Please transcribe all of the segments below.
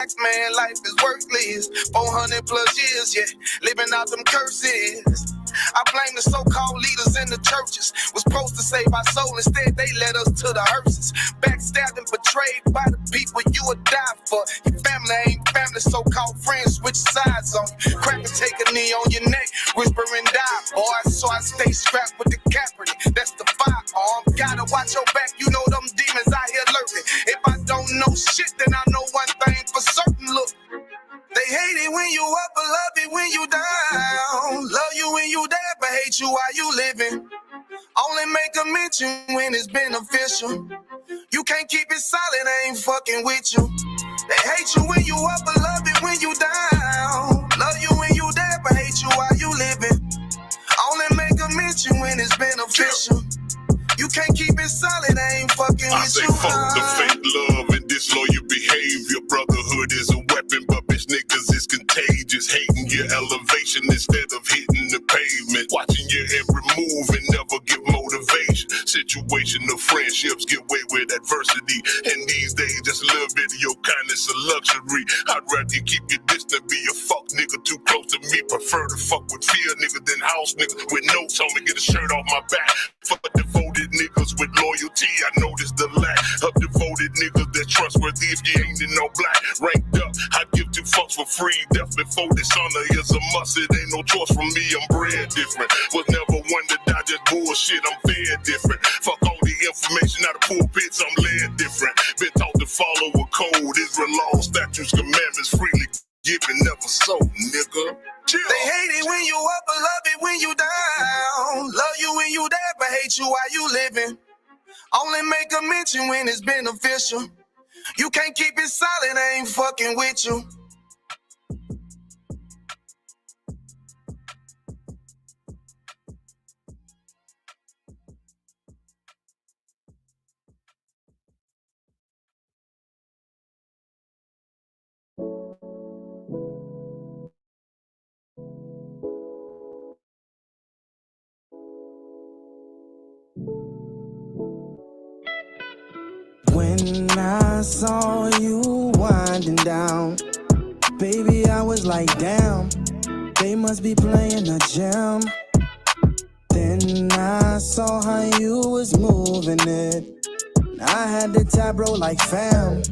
Man, life is worthless. 400 plus years, yeah, living out them curses. I blame the so-called leaders in the churches. Was supposed to save our soul, instead they led us to the hearses. Backstabbed and betrayed by the people you would die for. Your family ain't family, so-called friends switch sides on you. Crack and take a knee on your neck, whisper and die, boy. So I stay strapped with the Kaepernick, that's the firearm. Gotta watch your back, you know them demons out here lurking. If I don't know shit, then I know one thing for certain. Look, they hate it when you up, but love it when you down. Love you when you dead, but hate you while you living. Only make a mention when it's beneficial. You can't keep it solid, I ain't fucking with you. They hate you when you up, but love it when you down. Love you when you dead, but hate you while you living. Only make a mention when it's beneficial. You can't keep it solid, I ain't fucking with you. I say fuck the fake love and disloyal behavior. Brotherhood is a weapon, but bitch niggas is contagious. Hating your elevation instead of hitting the pavement. Watching your every move and never give motivation. Situational friendships get way with adversity. And these days, just a little bit of your kindness a luxury. I'd rather you keep your distance, be a fuck nigga too close to me. Prefer to fuck with fear nigga than house nigga with notes on me. Get a shirt off my back. Fuck devoted niggas with loyalty. I noticed the lack of devoted niggas that trustworthy if you ain't in no black. Ranked up, I give two fucks for free. Death before dishonor is a must. It ain't no choice from me, I'm bred different. Was never one to die, just bullshit, I'm fed different. Fuck all the information out of pulpits, I'm led different. Been taught to follow a code, Israel law, statutes, commandments, freely given, never sold, nigga. Chill. They hate it when you up, but love it when you down. Love you when you dead, but hate you while you living. Only make a mention when it's beneficial. You can't keep it solid, I ain't fucking with you. When I saw you winding down, baby, I was like, damn, they must be playing a jam. Then I saw how you was moving it. I had to tap bro like fam.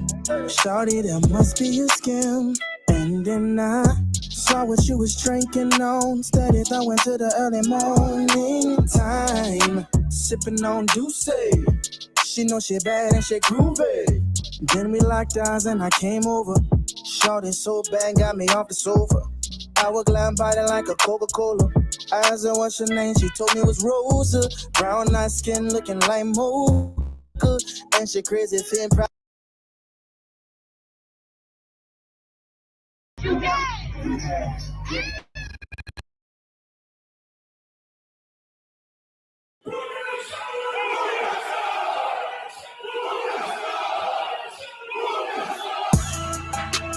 Shawty, there must be a scam. And then I saw what you was drinking on. Steady throwing to the early morning time. Sipping on Douce. She know she bad and she groovy. Then we locked eyes and I came over. Shawty so bad, got me off the sofa. Hourglass body like a Coca-Cola. I asked her what's your name, she told me it was Rosa. Brown nice skin looking like mocha. And she crazy fin proud.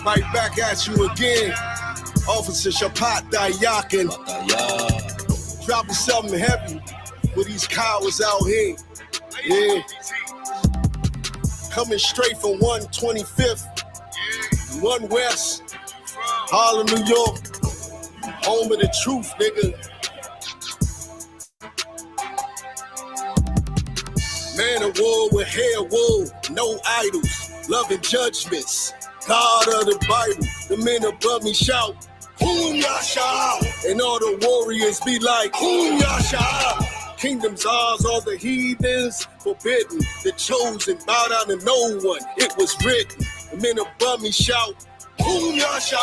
Right back at you again. Officer Shapat Dayakin. Dropping something heavy with these cowards out here. Yeah. Coming straight from 125th, 1 West, Harlem, New York. Home of the truth, nigga. Man of war with hair wool, no idols, loving judgments. God of the Bible, the men above me shout, Hum Yasha, and all the warriors be like, Hum Yasha. Kingdoms ours, all the heathens forbidden. The chosen bow down to no one, it was written. The men above me shout, Hum Yasha,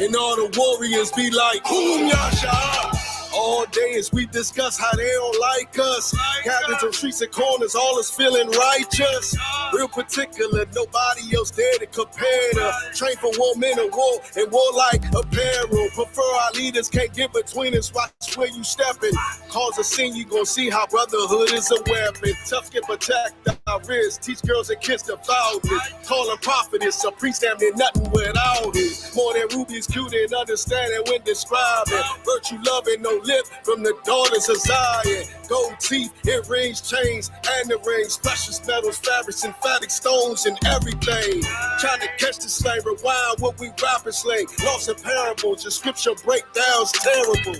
and all the warriors be like, Hum Yasha. All day as we discuss how they don't like us. Captains on streets and corners, all is feeling righteous. Real particular, nobody else there to compare to. Train for war, men of war, and warlike apparel. Prefer our leaders, can't get between us. Watch where you stepping. Cause a scene, you gon' see how brotherhood is a weapon. Tough get protect high risk. Teach girls and kids to foulness. Call them prophetess, a priest damn near nothing without it. More than rubies, cute and understanding when describing. Virtue, love, and no lip from the daughters of Zion. Gold teeth, earrings, chains, and the rings. Precious metals, fabrics, emphatic stones, and everything. Trying to catch the slave, rewind what we rappers slay. Lost in parables, the scripture breakdowns terrible.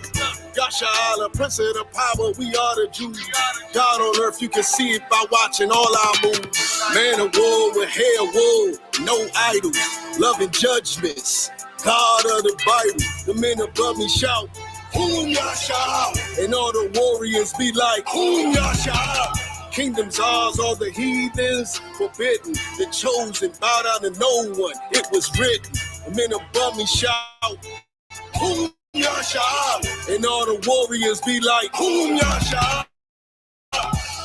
Yasha Allah, Prince of the power, we are the Jews. God on earth, you can see it by watching all our moves. Man of war with hair wool, no idols, loving judgments. God of the Bible, the men above me shout, Whom Yasha? And all the warriors be like, Whom Yasha? Kingdoms ours, all the heathens forbidden. The chosen bow down to no one, it was written. The men above me shout, Whom Yasha? And all the warriors be like, Whom Yasha?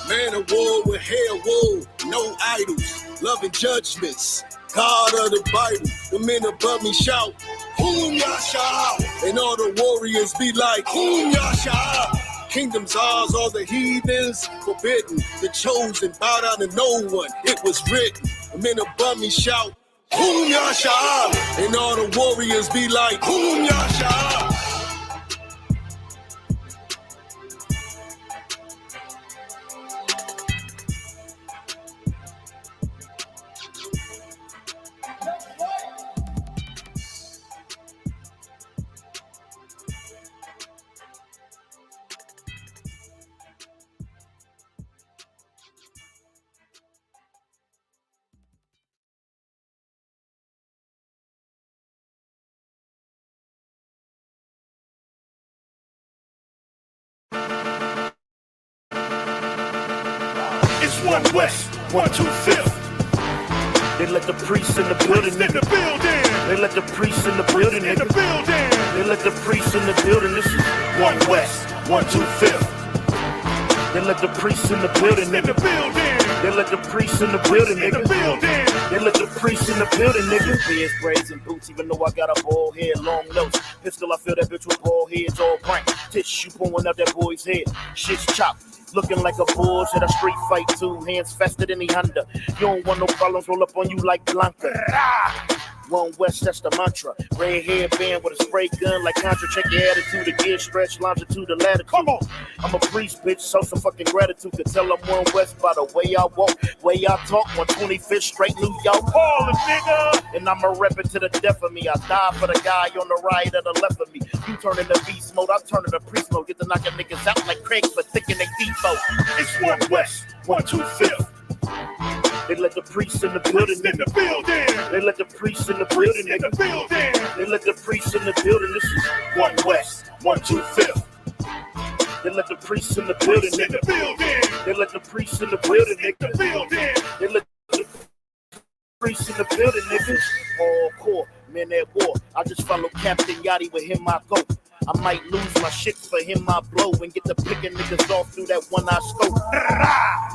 Man of war with hair wool, no idols, loving judgments. God of the Bible, the men above me shout, Whom Yasha? And all the warriors be like, Whom Yasha? Kingdoms ours, all the heathens forbidden. The chosen bow down to no one, it was written. The men above me shout, Whom Yasha? And all the warriors be like, Whom Yasha? One West, 125th. They let the priests in the building, nigga. They let the priests in the building, nigga. They let the priests in the building. This is One West, 125th. They let the priests in the building, nigga. They let the priests in the building, nigga. They let the priests in the building, nigga. Beers, braids, and boots, even though I got a bald head, long nose. Pistol, I feel that bitch with bald heads all prank. Tissue pulling out that boy's head. Shit's chopped. Looking like a bulls at a street fight, 2 hands faster than the Honda. You don't want no problems, roll up on you like Blanca. One West, that's the mantra. Red hairband with a spray gun like Contra. Check your attitude, the gear stretch, longitude, the latitude. Come on. I'm a priest, bitch, so some fucking gratitude. Could tell I'm One West by the way I walk, way I talk. 125th straight New York. Ballin', nigga. And I'm a rep it to the death of me. I die for the guy on the right or the left of me. You turn into beast mode, I turn into priest mode. Get to knocking niggas out like Craig for thinking they default. It's One West, 125th. They let the priests in the building, In nigga. the building. They let the priests in the building, In the nigga. building. They let the priests in the building. This is One West, 125th. they let the priests in the building, In the nigga. building. They let the priests in the building, In the nigga. building. They let the priests in the building, nigga. Hardcore, men at war. I just follow Captain Yachty, with him I go. I might lose my shit, for him I blow and get the picking niggas off through that one eye scope.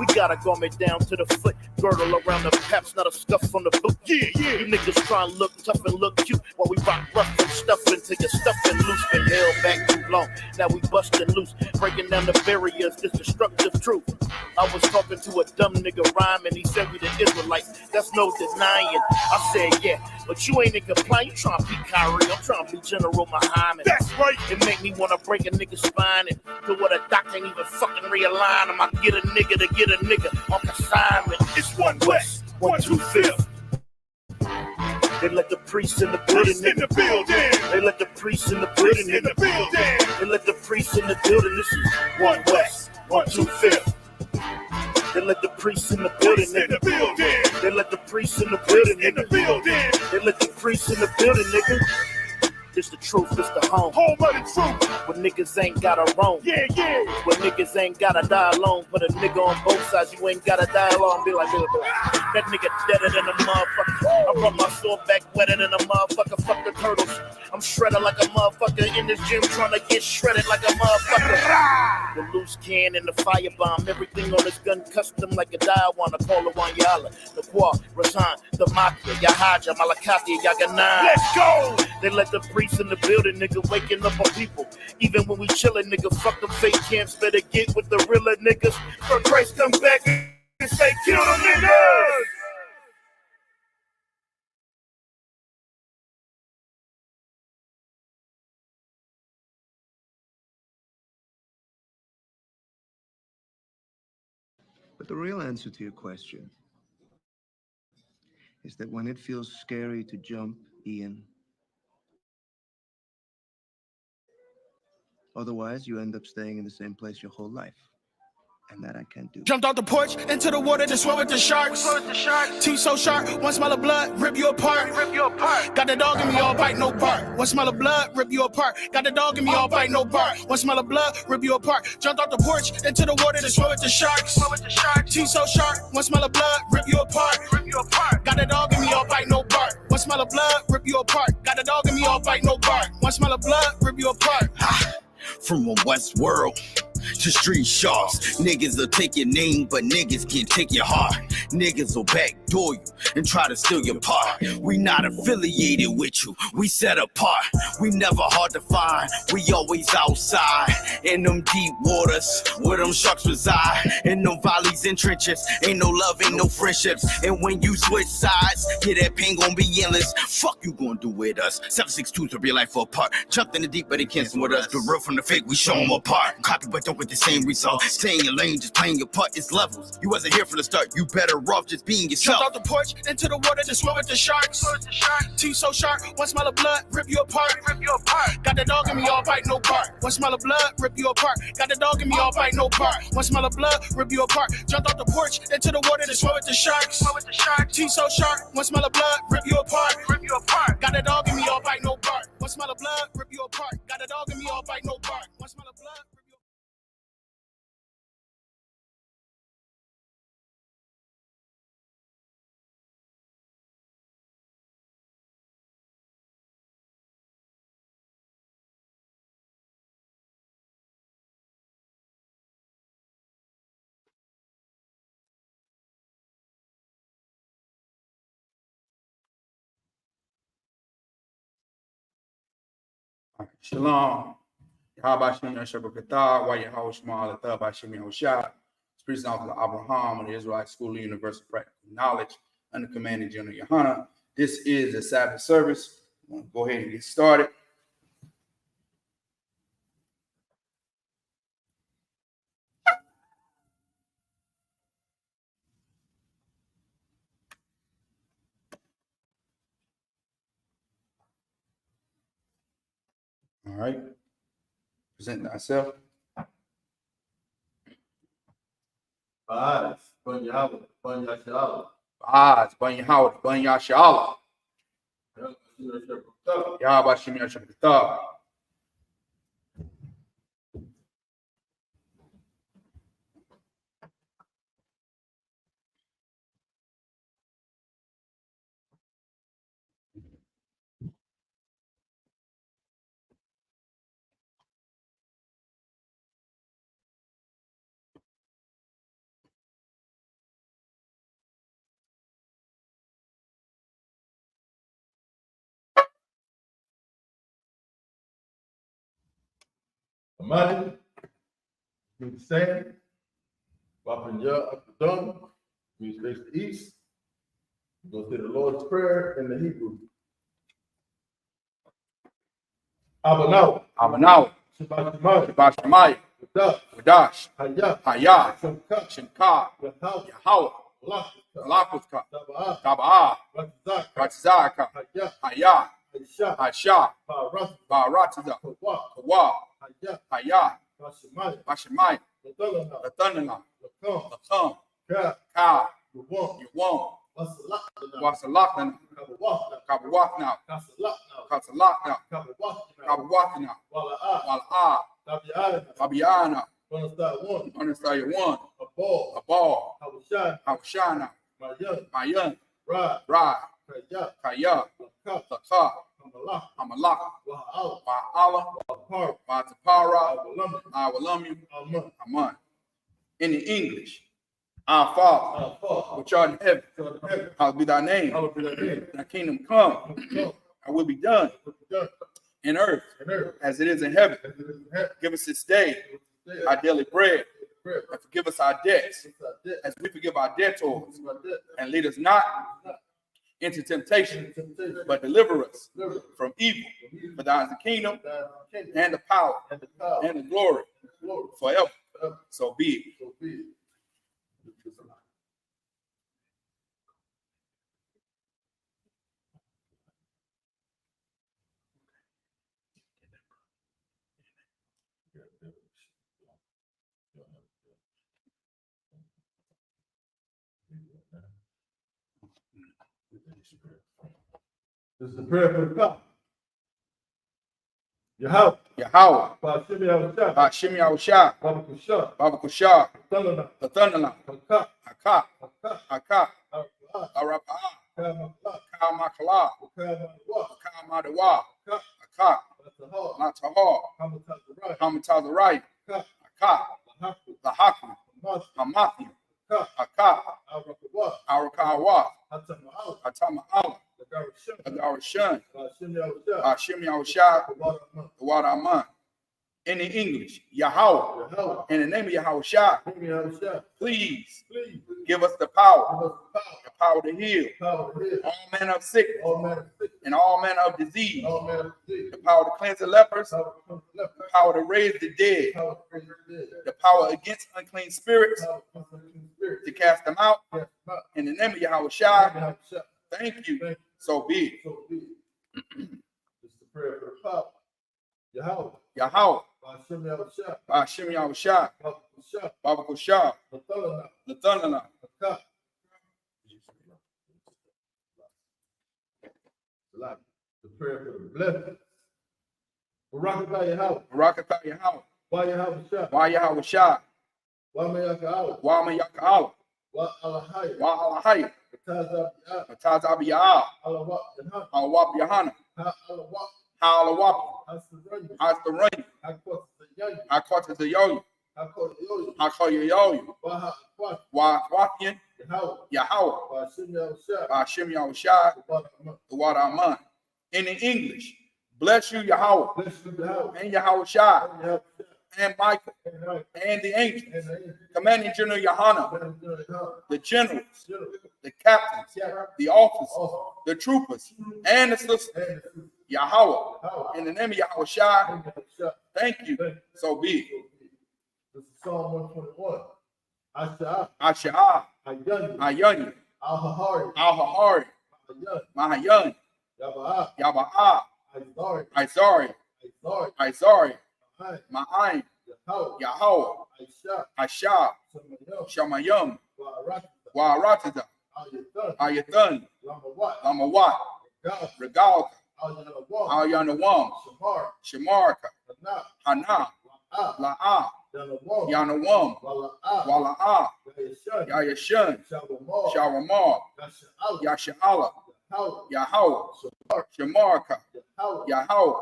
We got a garment down to the foot, girdle around the paps, not a scuff on the boot. Yeah, yeah. You niggas try and look tough and look cute while we rock rough and stuff until you're stuffing loose. Been held back too long, now we busting loose, breaking down the barriers, this destructive truth. I was talking to a dumb nigga rhyme and he said we the Israelites, that's no denying. I said yeah, but you ain't in compliance, you trying to be Kyrie, I'm trying to be General Muhammad. That's right. It make me wanna break a nigga's spine and do what a doc can't even fucking realign him. I get a nigga to get a nigga on consignment. It's One West, 125th. They let the priests in the building, In the nigga. building. They let the priests in the building, In the nigga. building. They let the priests in the building. This is One West, 125th. they let the priests in the building, In the nigga. building. They let the priests in the building, In the nigga. building. They let the priests in the building, nigga. It's the truth, it's the home. Home of the truth. When niggas ain't gotta roam. Yeah, yeah. When niggas ain't gotta die alone. Put a nigga on both sides, you ain't gotta die alone. Be like, that nigga deader than a motherfucker. I brought my sword back wetter than a motherfucker. Fuck the turtles. I'm shredded like a motherfucker in this gym trying to get shredded like a motherfucker. The loose can and the firebomb. Everything on this gun custom like a Diawana. Call it Wanyala. The Kwa, Rasan, the Mafia, Yahaja, Malakati, Yaganan. Let's go. They let the priests in the building, nigga, waking up on people. Even when we chillin', nigga, fuck them fake camps. Better get with the realer niggas. For Christ come back Say kill them niggas. But the real answer to your question is that when it feels scary to jump, Ian, otherwise you end up staying in the same place your whole life. And that I can't do. Jumped off the porch into the water to swim with the sharks. Teeth so sharp, one smell of blood, rip you apart. Got the dog in me, all bite, no bark. One smell of blood, rip you apart. Got the dog in me, all bite, no bark. One smell of blood, rip you apart. Jumped off the porch into the water to swim with the sharks. Teeth so sharp, one smell of blood, rip you apart. Got the dog in me, all bite, no bark. One smell of blood, rip you apart. Got the dog in me, all bite, no bark. One smell of blood, rip you apart. From a West world to street sharks, niggas will take your name, but niggas can't take your heart. Niggas will backdoor you and try to steal your part. We not affiliated with you, we set apart. We never hard to find, we always outside. In them deep waters, where them sharks reside. In them valleys and trenches, ain't no love, ain't no friendships. And when you switch sides, yeah, that pain gon' be endless. Fuck you gon' do with us, 762 to be life apart. Jumped in the deep, but they can't swim with us. The real from the fake, we show them apart. Copy, but don't get the same result. Stay in your lane, just playing your part, it's levels. You wasn't here from the start, you better off just being yourself. Jumped off the porch into the water to swim with the sharks. Teeth so sharp, one smell of blood, rip you apart. Got the dog in me, all bite, no bark. One smell of blood, rip you apart. Got the dog in me, all bite, no bark. One smell of blood, rip you apart. Jumped off the porch into the water to swim with the sharks. Teeth so sharp, one smell of blood, rip you apart. Got the dog in me, all bite, no bark. One smell of blood, rip you apart. Got the dog in me, all bite, no bark. One smell of blood. Shalom. Yahabashim Yashabakatah, why Yahweh Shema Alatah Bashim Yahushua. Priest of Abraham of the Israelite School of Universal Practical Knowledge under Commanding General Yohana. This is the Sabbath service. I'm going to go ahead and get started. All right. Present thyself. Paz, Ban Yahweh, Ban Yashala. Paz, Ban Yahweh, Ban Yashala. Yahabashim Yashabakatah. Amani, means the same. Wapanya up the dome, means face the east. Go through the Lord's Prayer in the Hebrew. Abanaw, Shabbat Shabbat Shemai, Wadash, Hayah, Hayah, Shamkat, Shemka, Yahweh, Yahweh, Allah, Malakutka, Taba'ah, Taba'ah, Ratzak, Ratzaka, Hayah, Hayah, Aisha, Hasha, Ba'arath, Baratiza, Kawah, Kawa, Hayah, Hayah, Bashemai, Bashemai, Ladalana, Latanana, Lakam, Lakam, Ka, Ka, Yawam, Yawam, Wasalakana, Wasalakana, Kabawahna, Kabawatna, Kasalakna, Kasalakna, Kabawahna, Kabawatna, Wala'ah, Wala'ah, Tabi'ana, Fabiana, Bonastai one, Understay one, a ball, Abal, Hawashan, Hawashana, Mayan, Mayan, Ra, Ra, Kaya, Kaya, Lakah, Laka, Hamalak, Amalak, Wa'al, Ba'ala, Wa'apar, Batapara, Awalam, Awalamu, Aman, Aman. In the English, our Father, Alpha, which art in heaven, Son of Heaven, hallowed be thy name. Hallowed be thy name, Thy kingdom come, Come, and will be done done, in earth and earth, as it is in heaven. as it is in heaven. Give us this day Today, our daily bread, and forgive us our debts as we forgive our debtors. And lead us not into temptation, but deliver us from evil. For thine is the kingdom and the power and the glory forever. So be it. This is the prayer for the cup. Yahweh. Yahweh. Bashim Yahushua. Baba Kushah. Lathanana. Haka. Haka. Arapah. Kamakala. Kamadawa. Haka. Latahar. Hamatazarai. Haka. Lahaku. Hamathi. Haka. Arakawa. Hatama'ala. Agarashun. Bashim Yahushua. The water Aman. In the English, Yahweh. In the name of Yahushua, please give us the power to heal all manner of sickness and all manner of disease, the power to cleanse the lepers, the power to raise the dead, the power against unclean spirits, to cast them out. In the name of Yahushua, thank you. So be it. It's the prayer for the cup. Yahweh. Bashim Yahushua. Baba Kushah. Lathanana. The prayer for the blessings. Barakatah Yahweh. Barakatah Yahweh. Wa Yahushua. Wa Yahushua. Wa Mayaka'ala. Wa Mayaka'ala. Wa Alahaya. Wa Alahaya. Batazabiyah. Batazabiyah. Alawap Yahana. Alawap. Halawap. Hastarani. Hakota the Yo. Hakoyoyo. Wa Wapian. Yahweh. Bashim Yahushua. The water Aman. In the English, bless you, Yahweh. And Yahushua. And Michael. And the angels. Commanding General Yohana. The generals. The captains. The officers. The troopers. And the sisters. Yahweh. In the name of Yahushua. Thank you. So be it. This is Psalm 121. Asha'ah. Ayani. Al-Hahari. Al-Hahari. Mahayan. Yaba'ah. Izari. Ma'ayin. Yahweh. Asha. Shamayim. Wa'aratada. Ayathan. Lamawat. Regal. Al-Yanawam. Shamarka. Hana. La'ah. Yanawam. Wala'ah. Yayashun. Shawamar. Yasha'ala. Yahweh. Shamarka. Yahweh.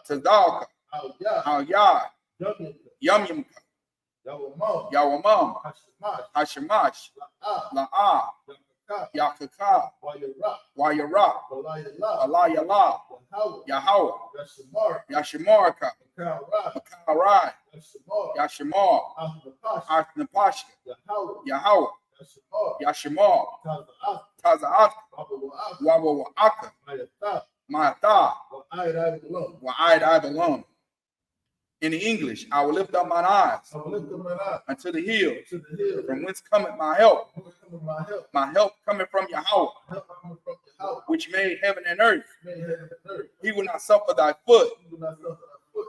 Tadalka. Al-Yad. Yamyamka. Yawamam. Hashamash. La'ah. Yakaka. Wayara. Alayala. Yahweh. Yashamarka. Makarai. Yashamar. Asnapashka. Yahweh. Yashamar. Taza'at. Wawa'aka. Ma'ata. Wa'ayad I belong. In the English, I will lift up mine eyes unto the hill, from whence cometh my help. My help cometh from Yahweh, which made heaven and earth. He will not suffer thy foot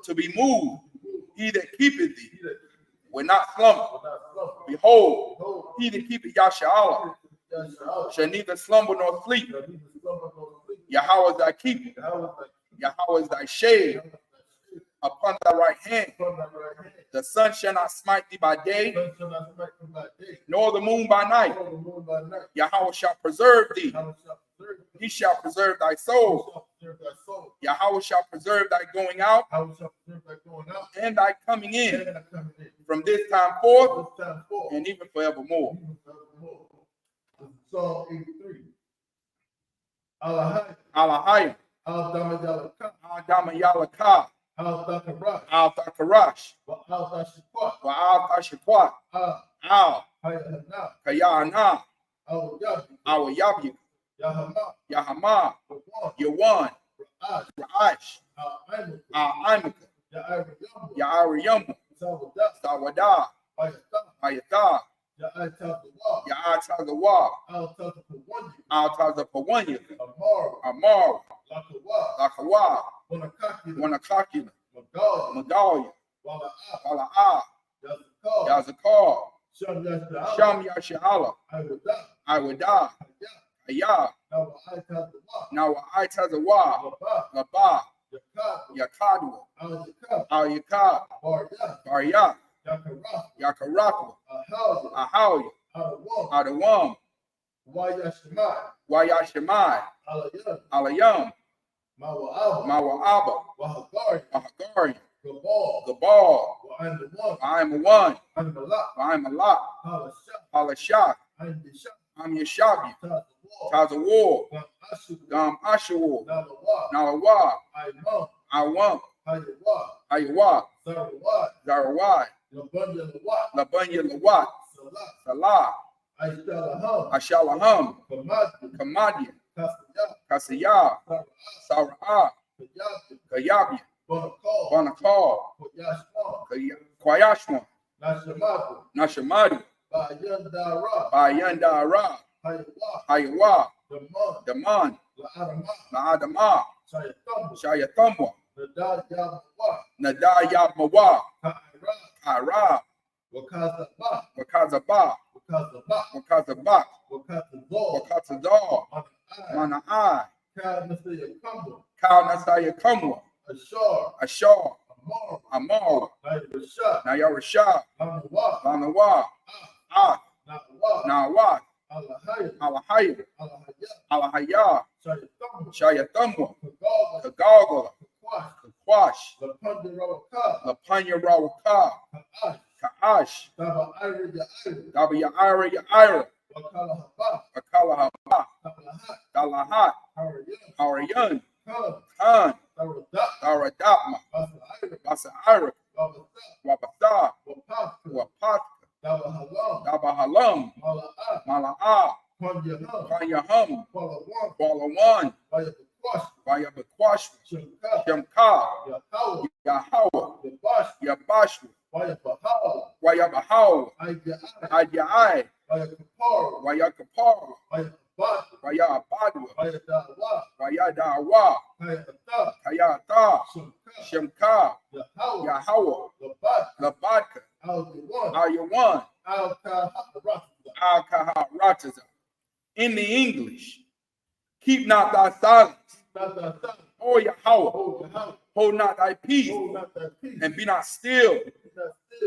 to be moved. He that keepeth thee will not slumber. Behold, he that keepeth Yasha'ala shall neither slumber nor sleep. Yahweh is thy keeper. Yahweh is thy shade upon thy right hand. The sun shall not smite thee by day, nor the moon by night. Yahweh shall preserve thee. He shall preserve thy soul. Yahweh shall preserve thy going out and thy coming in from this time forth and even forevermore. Psalm 83. Alahayim. Al-Damayalaka. Al-Taqarash, Al-Taqarash, Al-Tashiqat, Al-Tashiqat, Al, Hayana, Kayana, Al-Yabi, Al-Yabi, Yahama, Yahama, Yawan, Yawan, Ra'ash, Ra'ash, Al-Aimu, Al-Imika, Ya'ariyamu, Ya'ariyamu, Sawadah, Sawada, Hayata, Hayata, Ya'ataqwa, Ya'atagawa, Al-Taqawani, Al-Tazapawanya, Amar, Amar, Lakawa, Lakawa, Wanakakila, Wanakakila, Magal, Magalia, Wala'a, Wala'a, Yazakar, Yazakar, Sham Yasha'ala, Sham Yashala, Iwada, Iwada, Hayat, Aya, Nawa'ataqwa, now I Tazawa, Laba, Laba, Yakab, Yakadwa, Al-Yakab, Al Yakab, Barya, Barya, Yakaraf, Yakarakwa, Ahawya, Ahawya, Adawam, Adawam, Wayashmai, Wayashimai, Alayam, Alayam, Mawa'aba, Mawa'aba, Wahagari, Mahagari, Gabal, Gabal, Wa'andawan, I am one, Anmalak, I am a lot, Halashak, Halashak, Andishak, I'm Yeshabi, Tazawar, Tazawar, Gam Ashu, Gam Ashawar, Nalawa, Nalawa, Aimam, Awam, Hayawa, Ayawa, Sarawat, Zarawai, Labanya Lawat, Labanya Lawat, Salat, Salah, Aishalaham, Ashalaham, Kamadi, Kamadi, Kasaya, Kasiyah, Sara'at, Sara'ah, Kayabi, Kayabi, Bonakal, Banakal, Koyashma, Kwayashma, Nashamadu, Nashamadu, Bayandara, Bayandara, Hayawa, Hayawa, Daman, Daman, La'arama, Naadama, Shayatam, Shayatamwa, Nadayamawa, Nadayamawa, Ka'ira, Kara, Wakazaba, Wakazaba, Wakazaba, Wakazaba, Wakazazor, Wakazadar, Mana'ai, Mana'ai, Kadnasaya Kambo, Kal Nasaya Kamwa, Ashar, Ashar, Amar, Amar, Nairashah, Nayarashah, Lanawa, Lanawa, Ah, Nawa, Nawat, Alahaya, Alahaya, Alahaya, Alahaya, Shayatam, Shayatamwa, Kagaga, Kagagala, Kakwash, Kakwash, Lapandarawaka, Lapanya Rawaka, Ka'ash, Ka'ash, Daba Ira Ya'ira, Dabi Yaira Yaira, Wakala Haba, Akala Haba, Kalahat, Galahat, Harayan, Harayan, Khan, Khan, Taradat, Daradapma, Basa Ira, Basa Ira, Babasa, Wabasa, Wapaka, Wapat, Daba Halam, Dabahalam, Mala'a, Mala'a, Kwanyaham, Panyaham, Kwalawan, Balawan, Bayabakwash, Bayabakwash, Shemka, Shemka, Yahawa, Yahawa, Yabash, Yabashu, Bayabahala, Wayabahaw, Ayya'ai, Adyai, Bayakapar, Wayakapar, Bayabat, Wayabadwa, Bayadawa, Wayadawa, Kayata, Kayata, Shemka, Shemka, Yahawa, Yahawa, Labat, Labadka, Al-Yawan, Ayawan, Al-Kaharat, Al-Kaharataza. In the English, keep not thy silence, Nadatan, O Yahweh, O Yahawa, hold not thy peace, O not that peace, and be not still,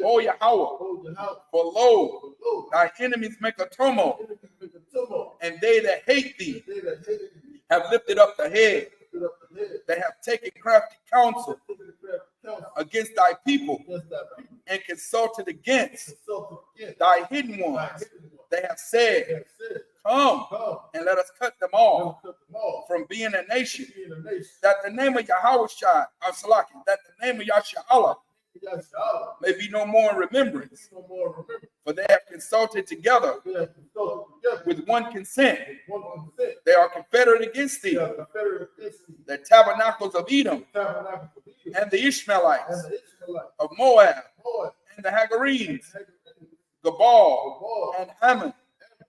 O Yahweh, O Yahawa, for lo, O thy enemies make a tumult, make a tumult, and they that hate thee they that hated you, have lifted up the head. stood up the head, They have taken crafty counsel taken the prayer counsel against thy people against that people, and consulted against consulted against thy hidden thy ones. hidden one. They have They said, have said, come come, and let us cut them let us off cut them off, from being a nation, being a nation, that the name of Yahweh Shai, that the name of Yahshua Yashala, may be no more in remembrance. no more remember, For they have consulted together they have consulted together with one consent. with one consent, They are confederate against they thee, are confederate against thee, the tabernacles of Edom, tabernacle of Edom, and the Ishmaelites, and the Ishmaelites, of Moab, Moab, and the Hagarenes, and Gabal, Gabal, and Ammon,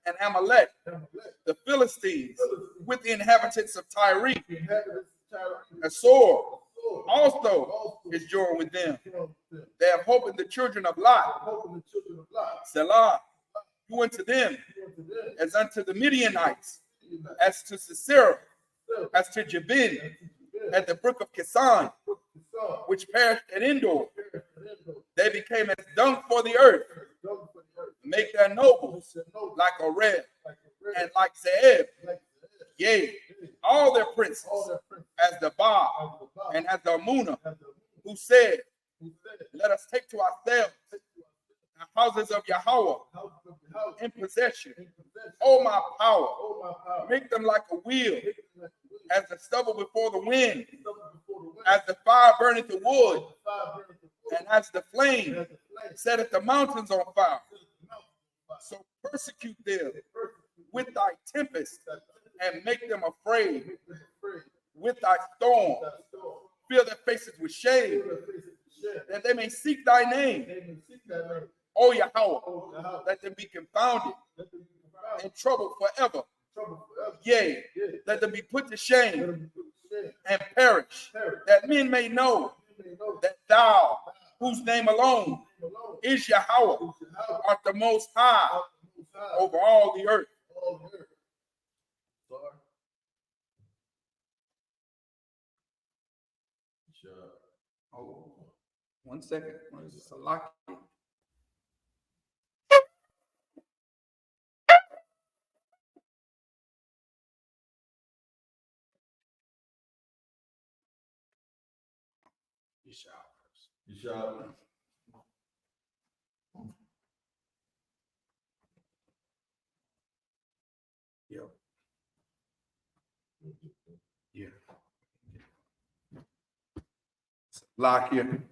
and Amalek, Amalek, the Philistines, with the inhabitants of Tyre, the inhabitants of Tyre, Asor, Asor, also is joined with them. joined with them. They have hope in the children of Lot, Hoping the children of Lot, Selah, do unto them unto them, as unto the Midianites, as to Sisera, as to Jabin, at the brook of Kisan, which perished at Endor. They became as dung for the earth, make their nobles like a red, and like Zeb, yea, all their princes, as the Ba, and as the Amunah, who said, let us take to ourselves the houses of Yahweh in possession. O my power, make them like a wheel, as the stubble before the wind, As the fire burneth the wood, and as the flame setteth the mountains on fire, so persecute them with thy tempest and make them afraid with thy storm. Fill their faces with shame, that they may seek thy name. O Yahweh, let them be confounded and troubled forever. Yea, let them be put to shame and perish, that men may know that thou, whose name alone is Yahweh, art the most high over all the earth. Oh, 1 second. What is this? A lock? You shout first. You shout. Yep. Yeah. Lock here.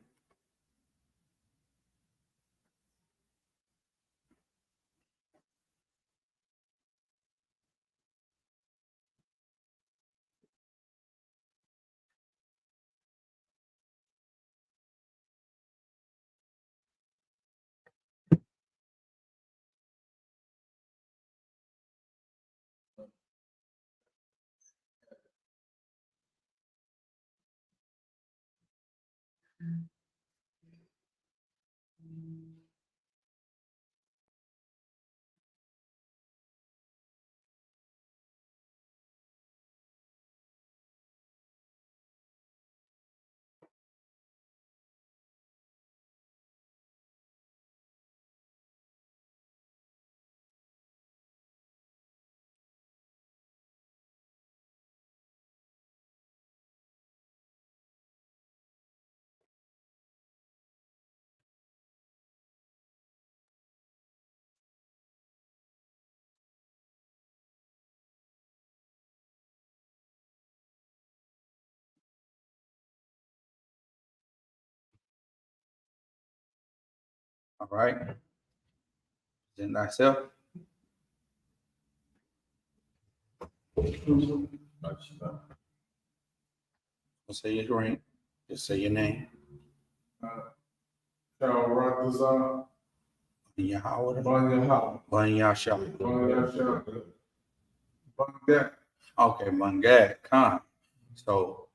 All right. Present thyself. Don't say your rank. Just say your name. Yahweh. Yahweh. Yahweh. Bun Yasha. Yahweh. Okay, Mangad. Khan. So,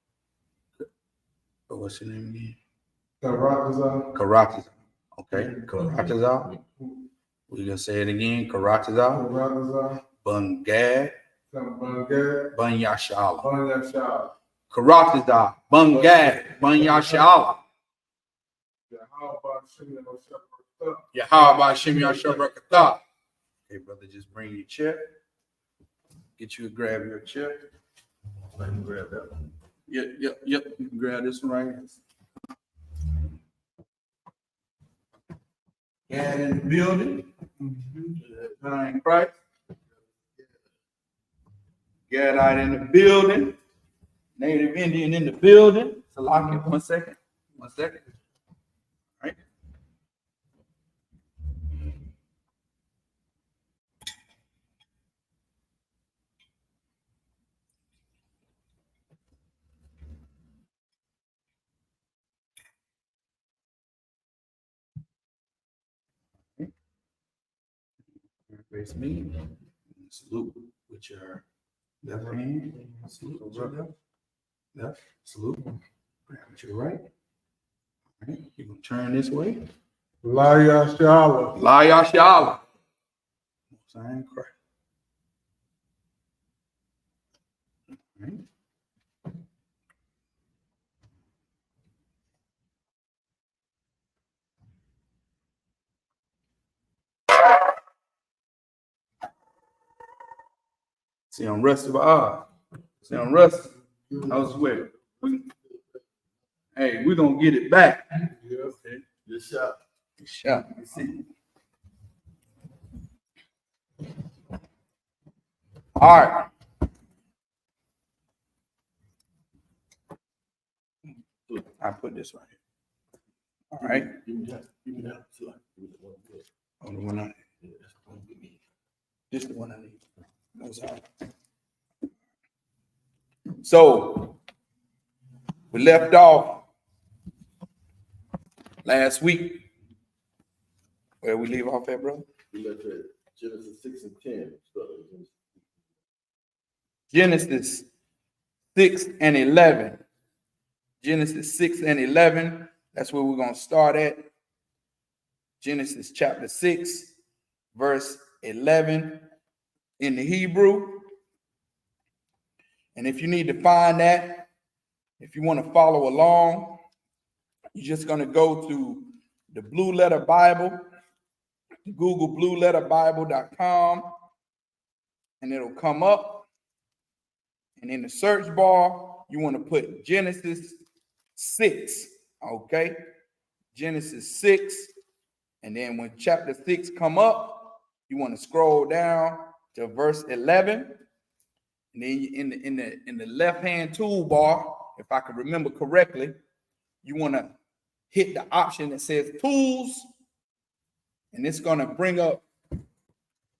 what's your name again? Karatazar. Okay, Karatazar. We gonna say it again. Karatazar. Bungad. Bun Yashala. Karatazar. Bungad. Bun Yashala. Yahweh Shimei Shabrakatah. Okay, brother, just bring your chair. Get you to grab your chair. I can grab that one. Yep. You can grab this one right here. Gad in the building. In Christ. Gadite in the building. Native Indian in the building. Salakia, 1 second. 1 second. All right. Face me. Salute with your left hand. Salute with your left. Left. Salute. Grab with your right. All right. You're going to turn this way. La Yashala. La Yashala. Sign Christ. All right. See, I'm rusty with eyes. See, I'm rusty. I was sweating. Hey, we're going to get it back. Yes. Good shot. Good shot. You see. All right. I put this right here. All right. Give me that. Give me that. Give me the one. Oh, the one I Yeah, that's the one you need. This is the one I need. That's all right. So we left off last week. Where we leave off at, brother? We left at Genesis 6 and 10. Genesis 6 and 11. Genesis 6 and 11. That's where we're going to start at. Genesis chapter 6, verse 11 in the Hebrew. And if you need to find that, if you want to follow along, you're just going to go to the Blue Letter Bible, Google blueletterbible.com, and it'll come up. And in the search bar, you want to put Genesis 6, okay? Genesis 6. And then when chapter 6 come up, you want to scroll down to verse 11. And then in the left-hand toolbar, if I can remember correctly, you want to hit the option that says Tools, and it's going to bring up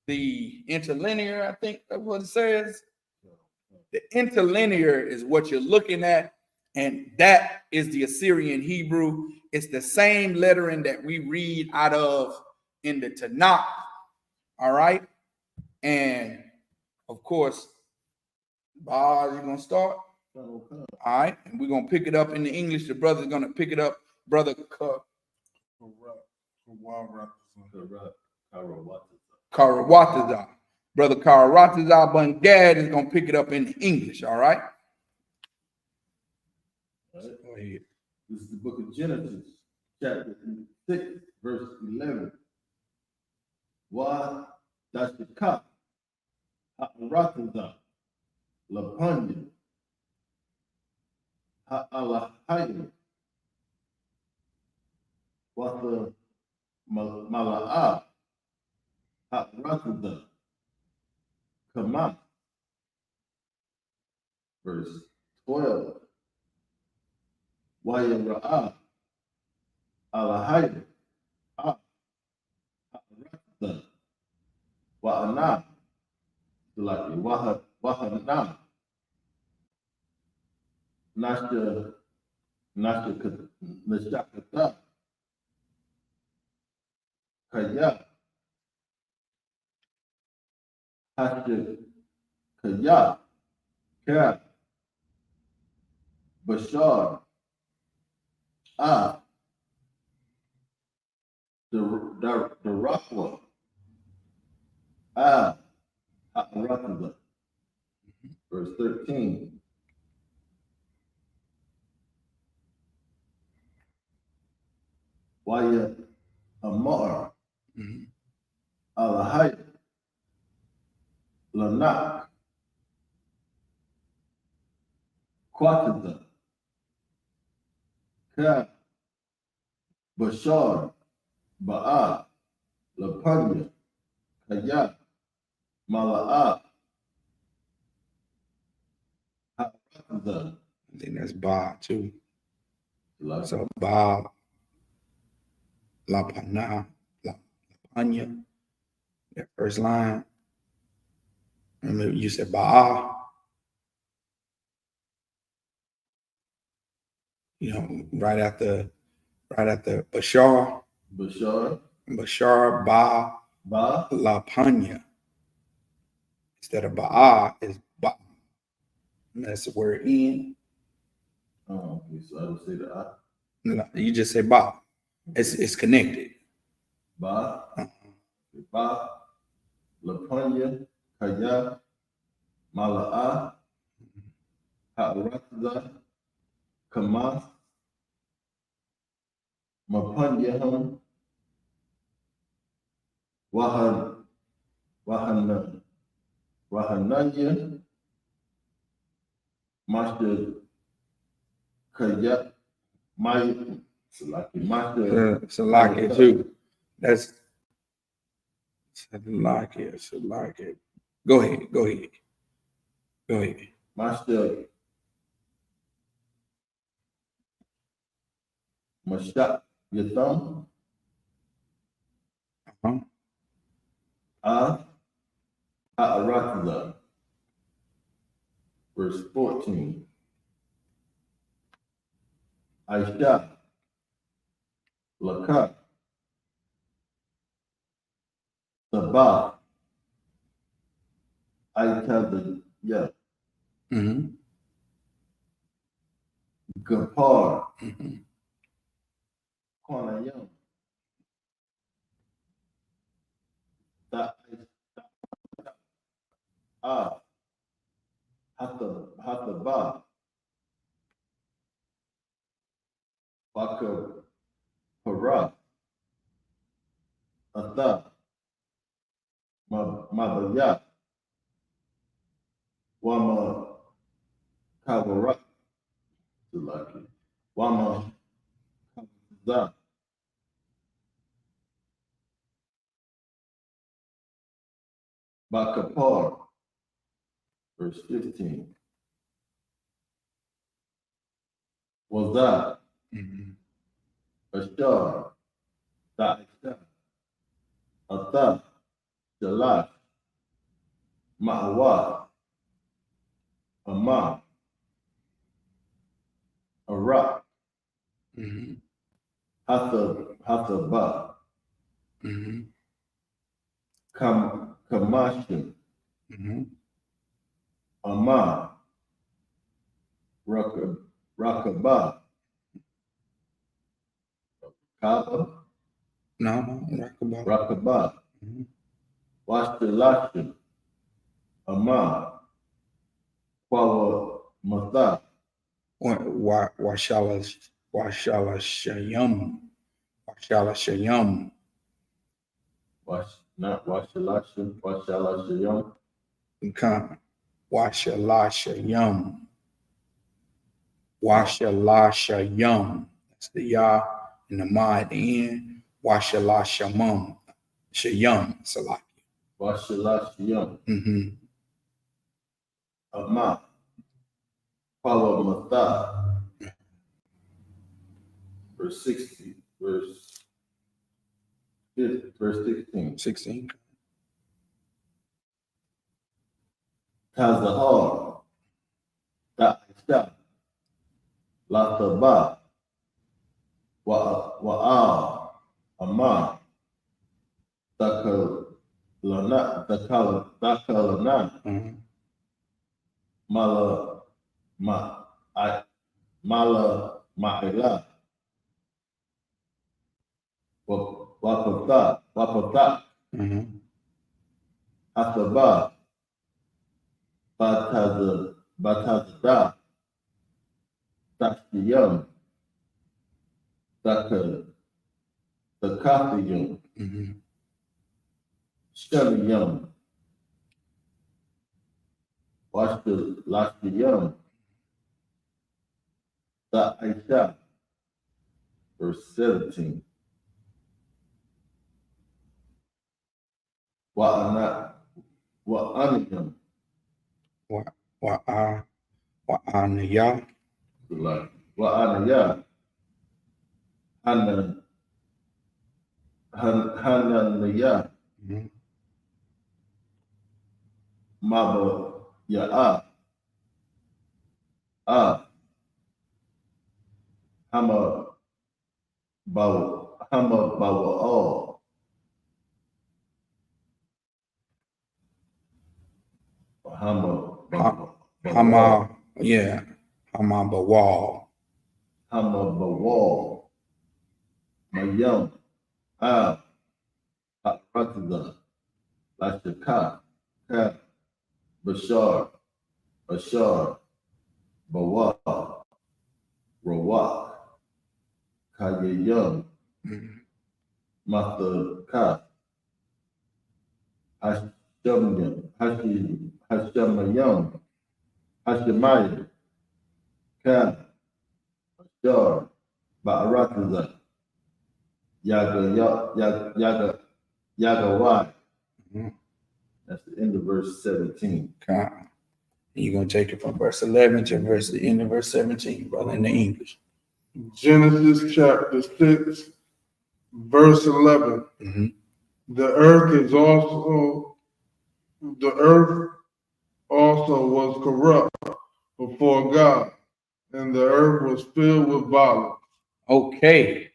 the interlinear, I think that's what it says. The interlinear is what you're looking at, and that is the Assyrian Hebrew. It's the same lettering that we read out of in the Tanakh, all right? And, of course, Boz, you going to start? All right, and we're going to pick it up in the English. The brother's going to pick it up. Brother Karawatazar. Brother Karawatazar Bungad is going to pick it up in the English, all right? Go ahead. This is the book of Genesis, chapter 6, verse 11. Wa Dashika Ha'aratazar Lapanya Ha'alahayim Watha Mala'ah Ha'aratazar Kama. Verse 12. Wayara'ah Alahayim Ha'aratazar Wa'ana Wahana Nashakata Kaya Kaya Ka Bashar the Rakwa Ha'aratazar. Verse 13. Waya Amar Alahayim Lanak Kwatazar Ka Bashar Ba'a Lapanya Kaya Mala'a Ha'aratazar. I think that's Ba too. So Ba Lapanya, that first line. Remember you said Ba'a. You know, right after Bashar Ba Lapanya. Instead of Ba'a is Ba. And that's the word in. Oh, okay, so I would say that No, you just say Ba. It's connected. Ba Ba Lapanya Kaya Mala'a Ha'aratazar Kama Mapanyaham Wahananya Master Kaya my Master Salakia too. That's Salakia. Go ahead. Master Mashat Yatham. Ha'aratha. Verse 14. Aisha. Lakat. Sabah. Aitadiyah. Gapar. Kwanayam. Hataba. Baka Para. Atha. Mabaya. Wama Kawara. Wama Kaza. Bakapar. Verse 15. Waza. Ashar. Da'isha. Atha. Jalash. Ma'awa. Ama. Arak. Hathaba. Kamashim. Ama. Rakaba. Kaba. Rakaba. Washtalashim. Ama. Kwawa Matha. Washala Shayam. Not Washalashim. Washalashayam. Washalashayam. That's the Yah and the Ma at the end. Washalashamam. Shayam. Salaki. Washalashayam. Ama. Kwawa Matha. Verse 60. Verse 16. Kazahar. Da'isha. Lataba. Wa'al. Ama. Dakalana. Mala Ma'ila. Wapata. Ataba. Batazda. Tashtiyam. Dakafiyam. Sheliyam. Washtiyam. Da'isha. Verse 17. Wa'aniyam. Wa'aniyah. Wa'aniyah. Hananiyah. Maba Ya'a. Hama Bawa'al. Hama Bawal. Hama Bawal. Mayam. Ha'ratiza. Lashaka. Bashar. Ashar. Bawa. Rawak. Kayayam. Mathaka. Hashamayam. Hashemayam. Ka. Ashar. Ba'aratiza. Yagawai. That's the end of verse 17. You're going to take it from verse 11 to the end of verse 17, brother, in the English. Genesis chapter 6, verse 11. Mm-hmm. The earth also was corrupt before God, and the earth was filled with violence. Okay.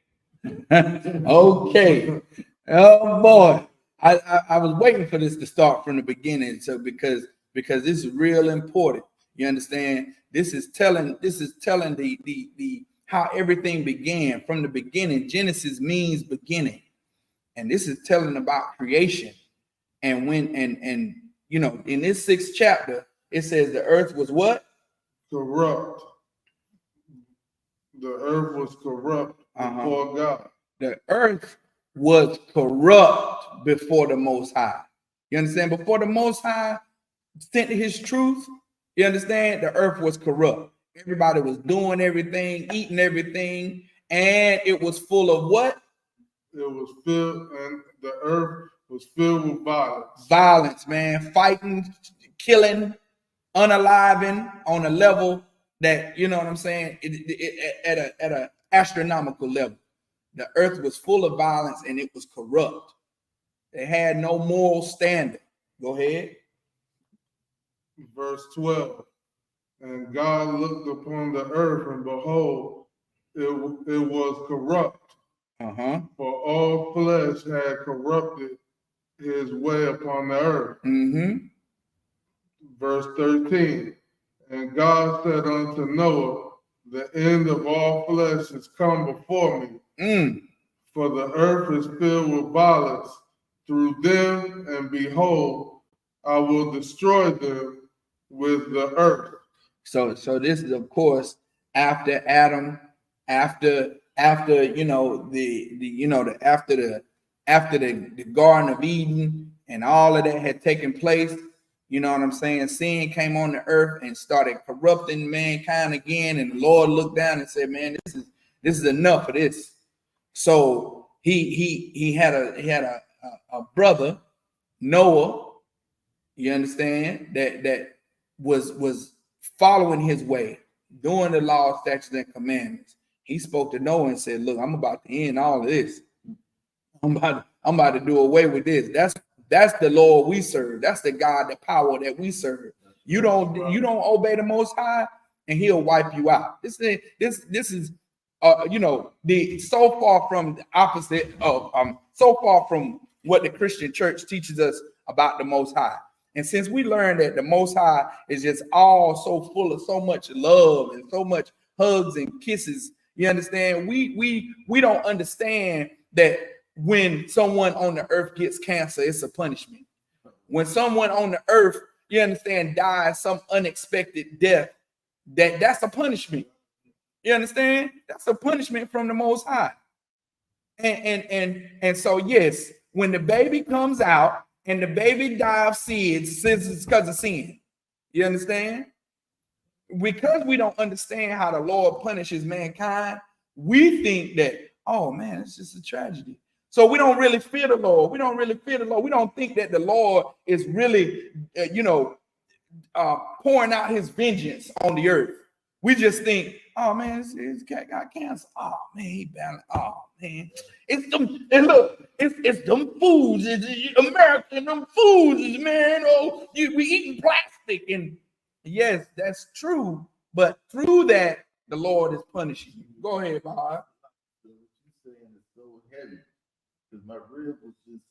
Okay. Oh boy. I was waiting for this to start from the beginning. So because this is real important. You understand? This is telling the how everything began from the beginning. Genesis means beginning. And this is telling about creation. And when and you know, in this 6th chapter, it says the earth was what? Corrupt. The earth was corrupt before God. The earth was corrupt before the Most High. You understand? Before the Most High sent his truth, you understand? The earth was corrupt. Everybody was doing everything, eating everything, and it was full of what? It was filled, and the earth was filled with violence. Violence, man. Fighting, killing, unaliving on a level that, you know what I'm saying, at a astronomical level. The earth was full of violence and it was corrupt. They had no moral standard. Go ahead. Verse 12. And God looked upon the earth, and behold, it was corrupt. For all flesh had corrupted his way upon the earth. Verse 13. And God said unto Noah, the end of all flesh is come before me. For the earth is filled with violence through them, and behold, I will destroy them with the earth. So this is, of course, after Adam, after you know after the Garden of Eden and all of that had taken place. You know what I'm saying? Sin came on the earth and started corrupting mankind again. And the Lord looked down and said, "Man, this is enough of this." So he had a brother, Noah. You understand that was following his way, doing the law, statutes, and commandments. He spoke to Noah and said, "Look, I'm about to end all of this. I'm about to do away with this." That's the Lord we serve. That's the God, the power that we serve. You don't obey the Most High, and He'll wipe you out. This is you know, the so far from the opposite of so far from what the Christian church teaches us about the Most High. And since we learned that the Most High is just all so full of so much love and so much hugs and kisses, you understand? We don't understand that when someone on the earth gets cancer, it's a punishment. When someone on the earth, you understand, dies some unexpected death, that's a punishment. You understand? That's a punishment from the Most High. And so yes, when the baby comes out and the baby dies of sin, it's because of sin. You understand? Because we don't understand how the Lord punishes mankind, we think that, oh man, it's just a tragedy. So we don't really fear the Lord. We don't really fear the Lord. We don't think that the Lord is really, pouring out his vengeance on the earth. We just think, oh man, this cat got cancer. Oh man, he balanced. Oh man, it's them. And look, it's them foods. It's American, them foods, man. Oh, we eating plastic. And yes, that's true. But through that, the Lord is punishing you. Go ahead, Bob. What you're saying is so heavy. Because my rib was just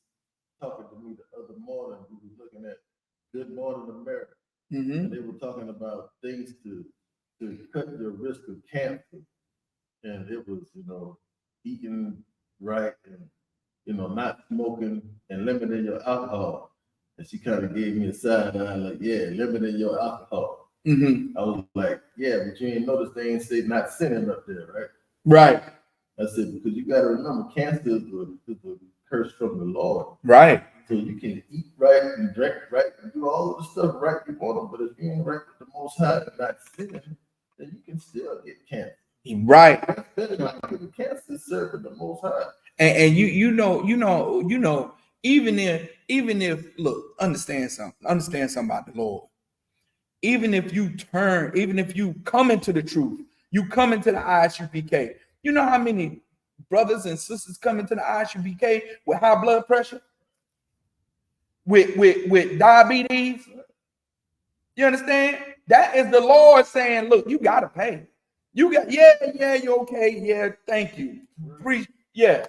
talking to me the other morning. We were looking at Good Morning America. And they were talking about things to cut your risk of cancer. And it was, eating right and, not smoking and limiting your alcohol. And she kind of gave me a side eye like, yeah, limiting your alcohol. I was like, yeah, but you ain't notice they ain't say not sinning up there, right? Right. I said, because you got to remember, cancer is a curse from the Lord. Right. So you can eat right and drink right and do all of the stuff right you want, but if you ain't right with the Most High and not sinning, then you can still get cancer. Right. Cancer serving the Most High. And you know, even if look, understand something about the Lord. Even if you come into the truth, You come into the ISUPK. You know how many brothers and sisters come into the ISUPK with high blood pressure, with diabetes? You understand? That is the Lord saying, look, you got to pay. You got, yeah, you're okay. Yeah, thank you. Yeah,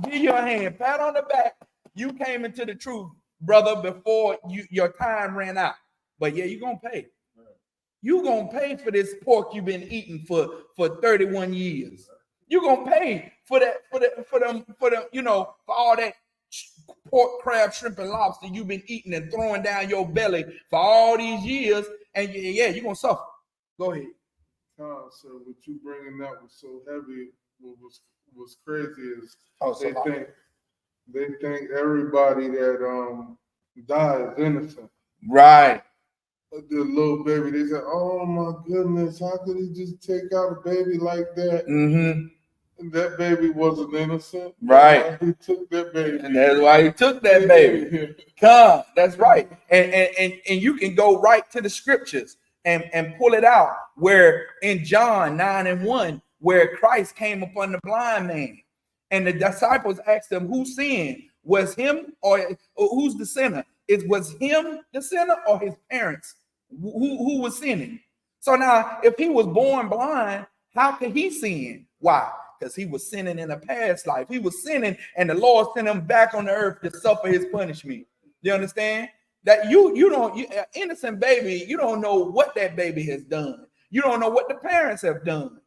give you a hand, pat on the back. You came into the truth, brother, before your time ran out. But yeah, you're going to pay. You're going to pay for this pork you've been eating for 31 years. You're going to pay for that, for all that pork, crab, shrimp, and lobster you've been eating and throwing down your belly for all these years. And yeah, you're going to suffer. Go ahead. So what you bringing that was so heavy, what was crazy is they think everybody that dies innocent. Right. The little baby, they said, oh my goodness, how could he just take out a baby like that? Mm-hmm. And that baby wasn't innocent. Right. He took that baby. And that's why he took that baby. Come, that's right. And you can go right to the scriptures and pull it out, where in John 9:1, where Christ came upon the blind man, and the disciples asked him, who sinned? Was him or who's the sinner? Was him the sinner or his parents? Who was sinning? So now, if he was born blind, how could he sin? Why? Because he was sinning in a past life. He was sinning, and the Lord sent him back on the earth to suffer his punishment. You understand? That innocent baby, you don't know what that baby has done. You don't know what the parents have done.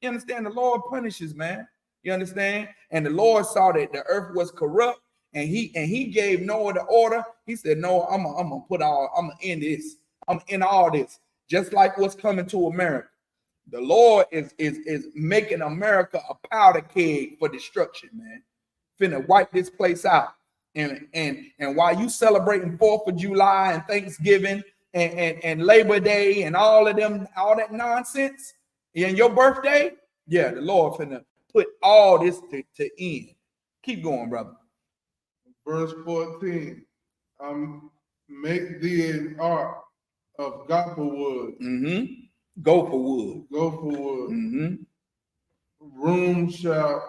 You understand? The Lord punishes, man. You understand? And the Lord saw that the earth was corrupt, and he gave Noah the order. He said, no, I'm gonna end this. I'm gonna end all this, just like what's coming to America. The Lord is making America a powder keg for destruction, man. Finna wipe this place out. And while you celebrating 4th of July and Thanksgiving and Labor Day and all that nonsense, and your birthday, yeah, the Lord finna put all this to end. Keep going, brother. Verse 14, make thee an ark of gopher wood. Mm-hmm. Gopher wood. Mm-hmm. Room shalt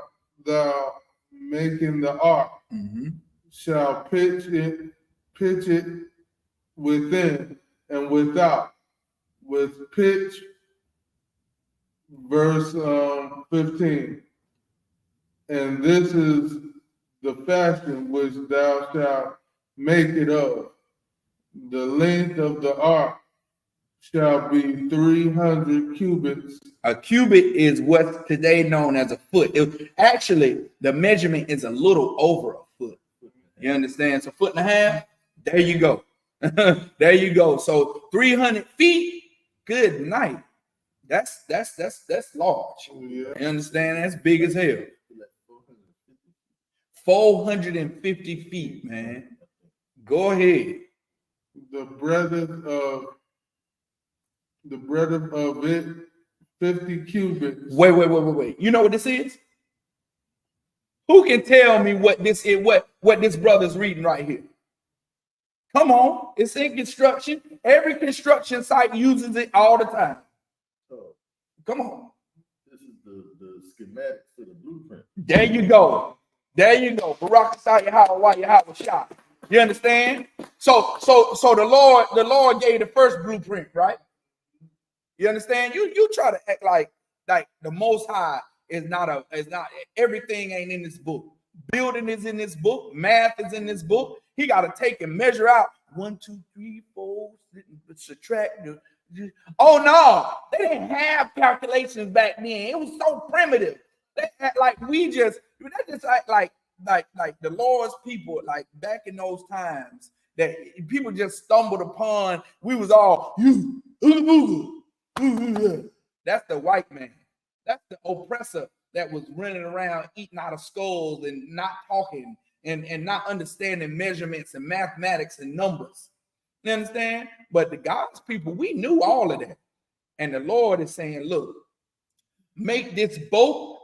thou make in the ark. Mm-hmm. Shall pitch it within and without, with pitch. Verse 15. And this is the fashion which thou shalt make it of. The length of the ark shall be 300 cubits. A cubit is what's today known as a foot. Actually, the measurement is a little over a foot. You understand? So 1.5 feet. There you go. There you go. So 300 feet. Good night. That's large. Yeah. You understand? That's big as hell. 450 feet, man. Go ahead. The breadth of it, 50 cubits. Wait. You know what this is? Who can tell me what this is? What this brother's reading right here? Come on, it's in construction. Every construction site uses it all the time. Come on. This is the schematic for the blueprint. There you go. Barak Yahweh shot. You understand? So the Lord gave the first blueprint, right? You understand? You try to act like the Most High is not everything ain't in this book. Building is in this book. Math is in this book. He got to take and measure out 1, 2, 3, 4, subtract. Oh no, they didn't have calculations back then. It was so primitive. They act like like the Lord's people, like back in those times that people just stumbled upon. We was all that's the white man. That's the oppressor that was running around eating out of skulls and not talking and not understanding measurements and mathematics and numbers. You understand? But the God's people, we knew all of that. And the Lord is saying, look, make this boat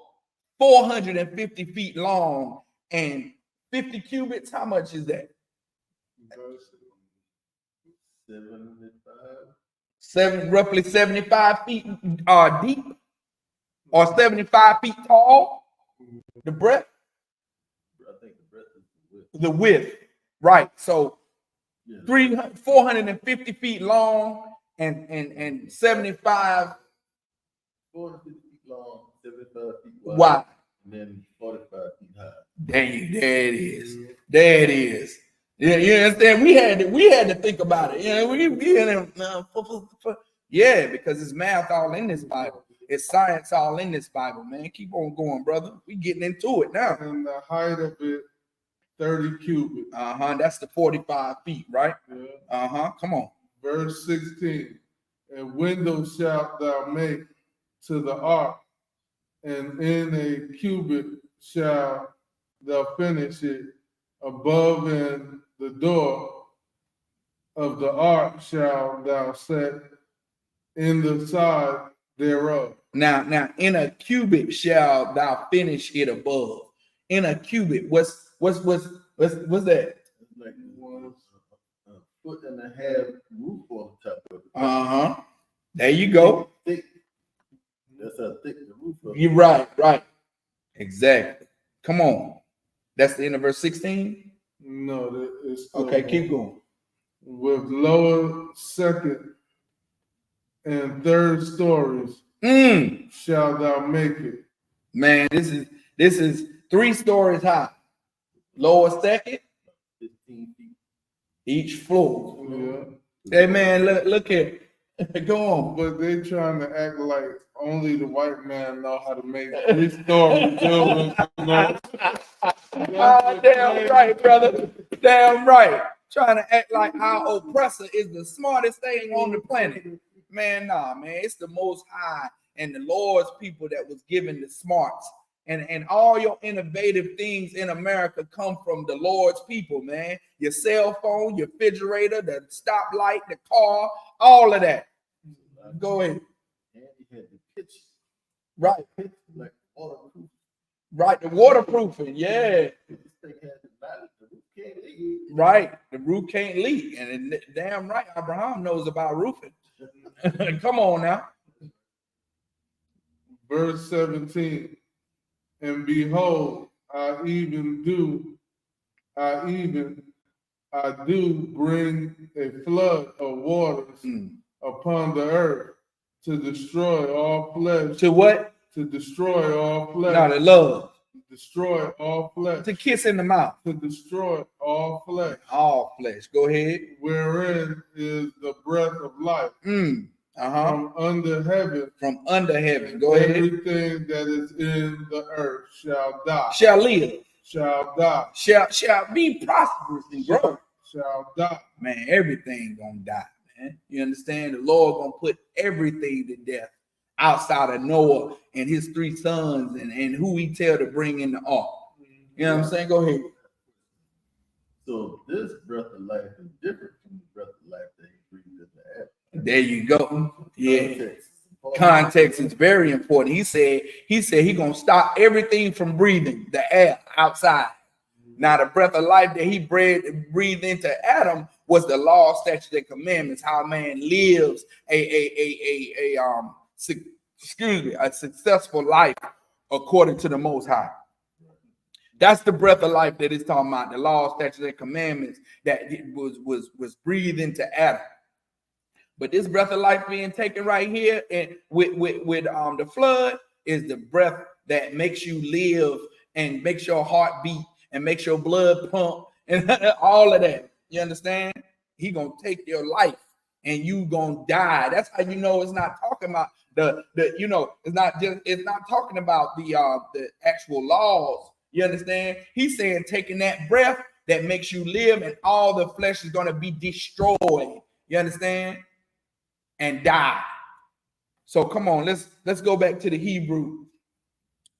450 feet long and 50 cubits. How much is that? 75. Roughly 75 feet deep. or 75 feet tall? The breadth? I think the breadth is the width, right? So yeah. 450 feet long and 75 450 feet long, 75 feet wide, and then 45 feet high. There it is. There it is. Yeah, you understand? We had to think about it. You know, yeah, because it's math all in this Bible. It's science all in this Bible, man. Keep on going, brother. We getting into it now. And the height of it, 30 cubits. That's the 45 feet, right? Yeah. Come on. Verse 16. And window shalt thou make to the ark, and in a cubit shall thou finish it. Above in the door of the ark shall thou set in the side thereof. Now, in a cubit shall thou finish it above. In a cubit, what's that? Like a foot and a half roof on the top of it. There you go. Thick. That's how thick the roof is. You're right. Exactly. Come on. That's the end of verse 16? No, it's okay, keep going. With lower, second, and third stories shall thou make it. Man, this is 3 stories high. Lower, second, 15 feet. Each floor. Yeah. Hey man, look here. Go on. But they trying to act like only the white man know how to make 3-story buildings. Damn right, brother. Damn right. Trying to act like our oppressor is the smartest thing on the planet. Man, nah, man. It's the Most High and the Lord's people that was given the smarts. And all your innovative things in America come from the Lord's people, man. Your cell phone, your refrigerator, the stoplight, the car, all of that. Go ahead. And he had the pitch. Right. Like waterproof. Right, the waterproofing, yeah. This thing had the balance. The roof can't leak. Right, the roof can't leak. And damn right, Abraham knows about roofing. Come on now. Verse 17. And behold, I do bring a flood of waters upon the earth to destroy all flesh. To what? To destroy all flesh. No, to love. Destroy all flesh. To kiss in the mouth. To destroy all flesh. All flesh. Go ahead. Wherein is the breath of life. From under heaven. From under heaven. Go ahead. Everything that is in the earth shall die. Shall live. Shall die. Shall be prosperous and grow. Shall die. Man, everything gonna die, man. You understand? The Lord gonna put everything to death outside of Noah and his 3 sons and who he tell to bring in the ark. You know what I'm saying? Go ahead. So this breath of life is different from the breath of life that he breathed in the air. There you go. Yeah. Context is very important. He said he gonna stop everything from breathing the air outside. Now the breath of life that he breathed into Adam was the law, statutes, and commandments. How a man lives a successful life according to the Most High. That's the breath of life that it's talking about. The law, statutes, and commandments that was breathed into Adam. But this breath of life being taken right here and with the flood is the breath that makes you live and makes your heart beat and makes your blood pump and all of that. You understand? He gonna take your life and you gonna die. That's how you know it's not talking about it's not talking about the actual laws. You understand? He's saying taking that breath that makes you live and all the flesh is gonna be destroyed. You understand? And die. So come on, let's go back to the Hebrew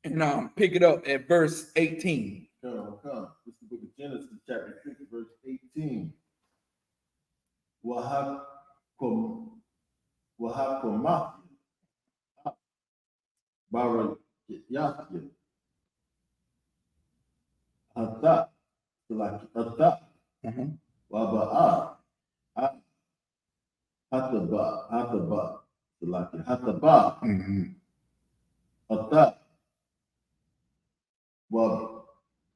and pick it up at verse 18. Come. This is the book of Genesis, chapter 6, verse 18. Wahakomah Barakyakia Hata Hata Waba'a Hataba. Ata.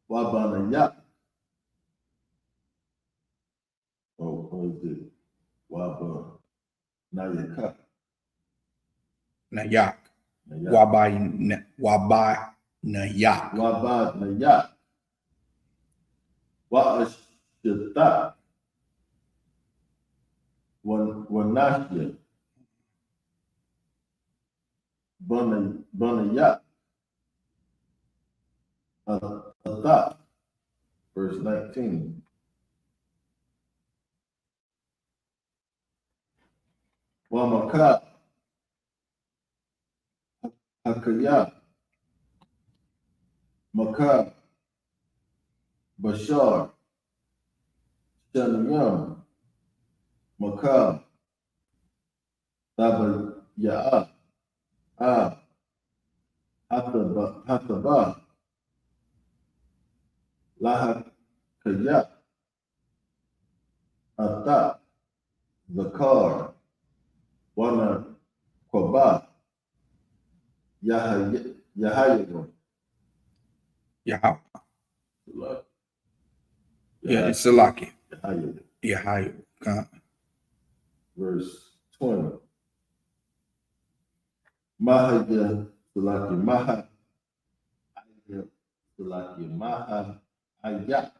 Wabanayak. What is it? Wabanayaka. Nayak. Wabanayak. Wabanayak. Wa'ashita. Wanashya. Banayak. Ata. Verse 19. Wamaka. Hakaya. Maka. Bashar. Shaniyam. Maka. Tabaya'a. Hataba. Lahakaya. Ata. Zakar. Wana Kwaba. Yahaya. Yahweh. Yeah, it's Salaki. Yahaya. Verse 20. Mahaya Salaki Maha. Salaki Maha. Aya.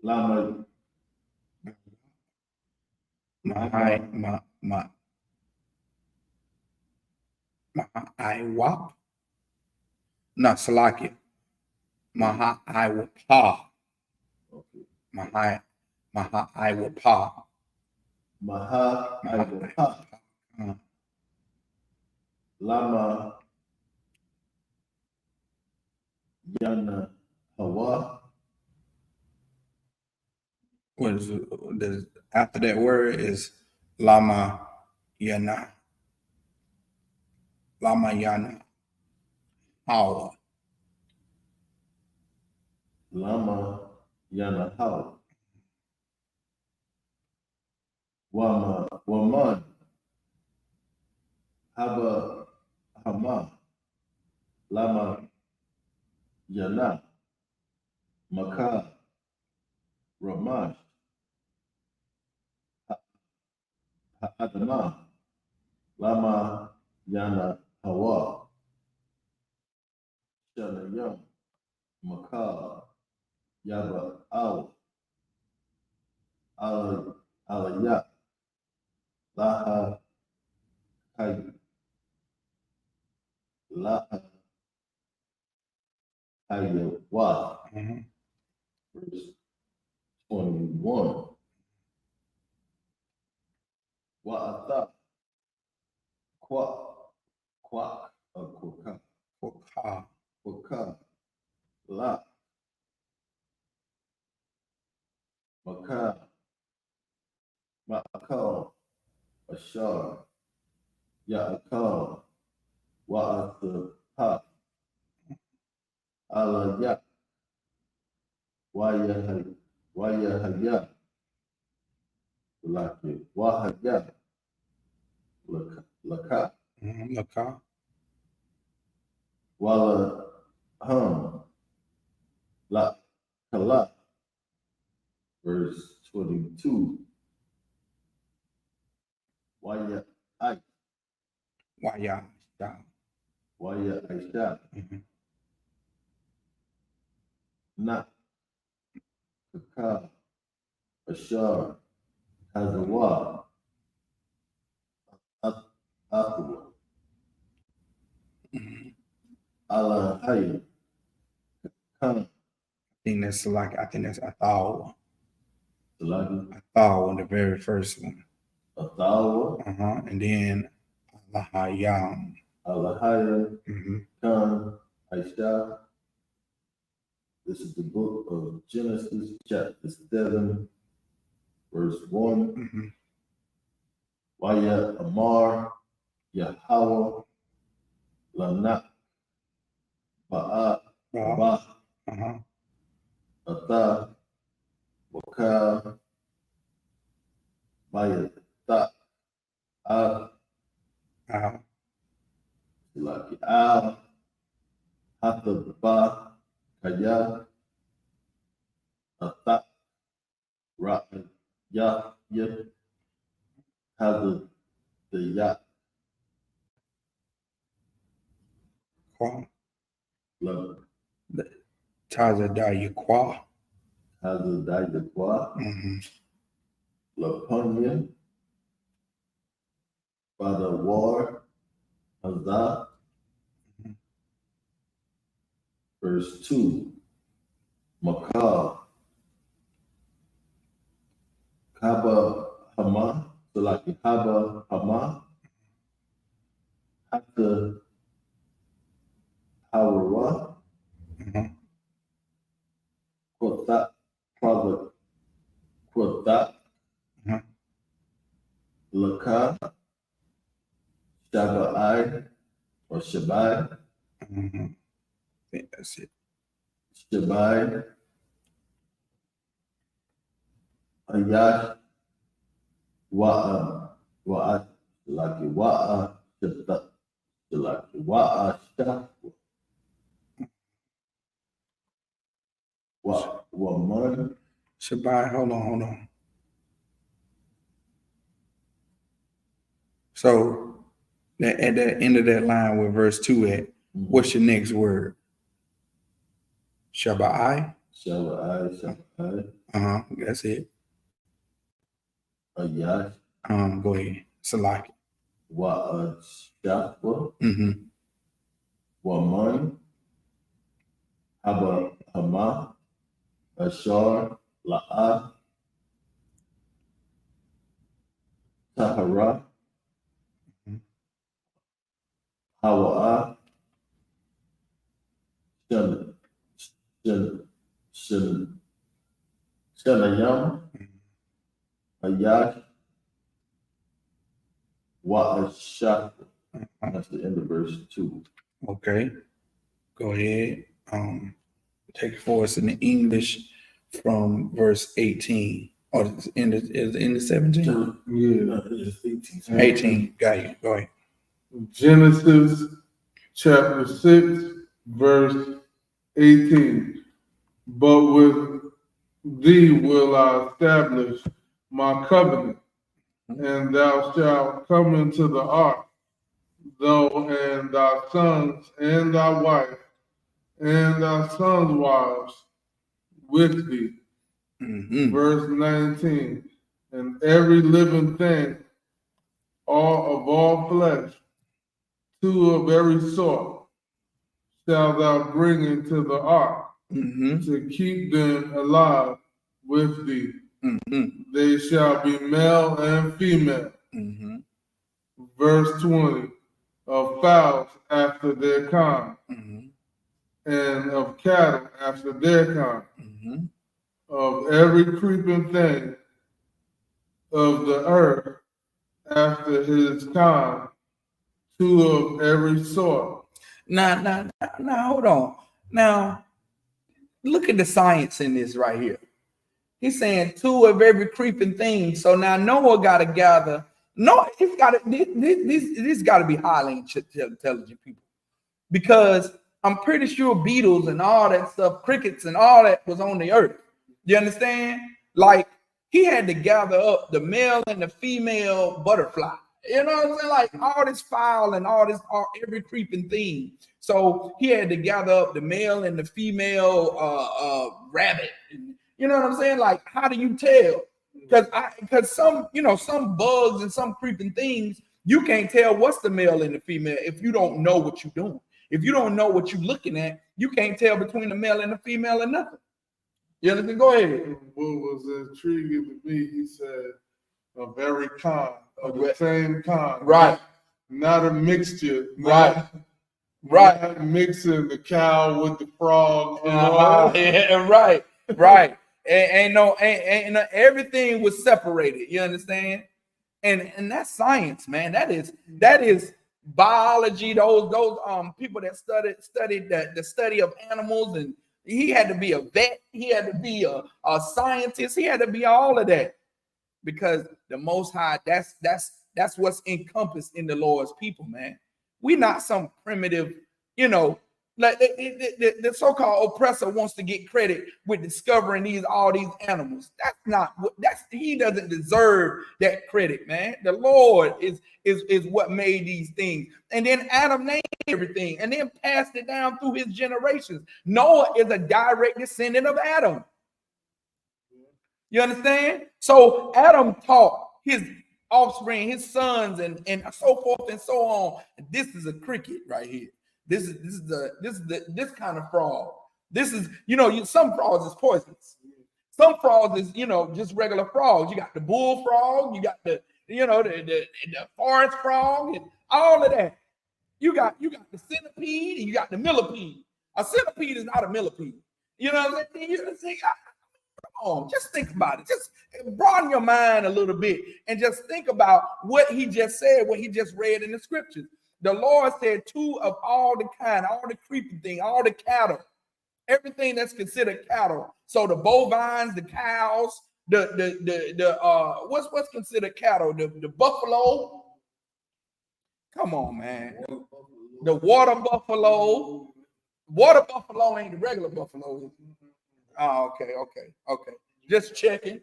Lama. Iwap. No, Salaki. Maha Iwapa. Maha Iwapa. Maha Iwapa. Lama Yana Hawa. What is it? After that word is Lama Yana. Lama Yana. Hawa. Lama Yana Hawa. Waman. Haba Hama. Lama Yana. Maka. Ramash. Adama. Lama Yana Hawa. Shanayam. Maka. Yaba Al. Alaya. Laha Hay. Laha Hayawa. Verse 21. Wa'ata. Quack. Quack. Quaka. La. Maka. Ma'akal. Ashar. Ya'akal. Wa'atha. Alaya. Wayahaya. Laki. Wahaya. Laka. Laka. Wala hum. La kala. Verse 22. Waya I. Waya. Waya Aisha. Na. Kaka. Ashar. Hazawa. Athwa. Allah Hayy. Khan. I think that's Athal. Salaki. Athal, the very first one. Athawa. And then Allahayam. Allahaya. Khan. Aisha. This is the book of Genesis, chapter 7, verse 1. Waya Amar. Yahweh. Lana. Ba'a. Ba. Ata. Waka. Bayata. Lucky Al, Hatha Kaya, Atak, Ra'an, Ya, Hazard, the Ya, Love, Tazadaya Kwa. Hazard, Daya Kwa, Lapunya, Father War, Hazard, verse 2, Makar, Kaba Hama, so like Haba Hama, Hatta Hawara, Kota, Father Kota, Laka, Shabai, or Shabai, That's it. Shabai, Ayash, Wa'a, Laki Wa'a, Shata, Laki Wa'a, Shata, Waman, Shabbat, hold on. So at the end of that line with verse 2 at, what's your next word? Shabbai? Shabai, That's it. Ayash, Go ahead. Salaki. Wa'a, Shata, Mm-hmm. Waman, Haba, Hama, Ashar, La'a, Tahara, Hawa'a, Shanayam, Ayash, Wa'ashah. That's the end of verse 2. Okay. Go ahead. Take it for us in the English from verse 18. Or is it in the 17? Yeah, it's 18. 18. Got you. Go ahead. Genesis chapter 6, verse 18. But with thee will I establish my covenant, and thou shalt come into the ark, thou and thy sons and thy wife and thy sons' wives with thee. Verse 19. And every living thing, all of all flesh, two of every sort, shalt thou bring into the ark, to keep them alive with thee. They shall be male and female. Verse 20. Of fowls after their kind, and of cattle after their kind, of every creeping thing of the earth after his kind, two of every sort. Now, hold on. Now, look at the science in this right here. He's saying two of every creeping thing. So now Noah got to gather. No, it's got to. This got to be highly intelligent people, because I'm pretty sure beetles and all that stuff, crickets and all that was on the earth. You understand? Like, he had to gather up the male and the female butterfly. You know what I'm saying? Like, all this fowl and every creeping thing. So he had to gather up the male and the female rabbit. You know what I'm saying? Like, how do you tell? Because some bugs and some creeping things, you can't tell what's the male and the female if you don't know what you're doing. If you don't know what you're looking at, you can't tell between the male and the female or nothing. You understand? Go ahead. What was intriguing to me, he said, of every kind, of the same kind. Right. Not a mixture. Right. Not mixing the cow with the frog. Yeah, right. And everything was separated. You understand? And that's science, man. That is biology. Those people that studied the study of animals, and he had to be a vet. He had to be a scientist. He had to be all of that, because the Most High, that's what's encompassed in the Lord's people, man. We're not some primitive, like the so-called oppressor wants to get credit with discovering all these animals. That's not what he doesn't deserve that credit, man. The Lord is what made these things. And then Adam named everything and then passed it down through his generations. Noah is a direct descendant of Adam. You understand? So Adam taught his offspring, his sons, and so forth and so on. And this is a cricket right here. This is kind of frog. This is, some frogs is poisonous. Some frogs is, just regular frogs. You got the bullfrog, you got the forest frog, and all of that. You got the centipede and you got the millipede. A centipede is not a millipede. You know what I'm saying? Come on, just think about it. Just broaden your mind a little bit and just think about what he just said, what he just read in the scriptures. The Lord said 2 of all the kind, all the creeping thing, all the cattle, everything that's considered cattle. So the bovines, the cows, what's considered cattle? The buffalo. Come on, man. The water buffalo. Water buffalo ain't the regular buffalo. Oh, okay. Just checking.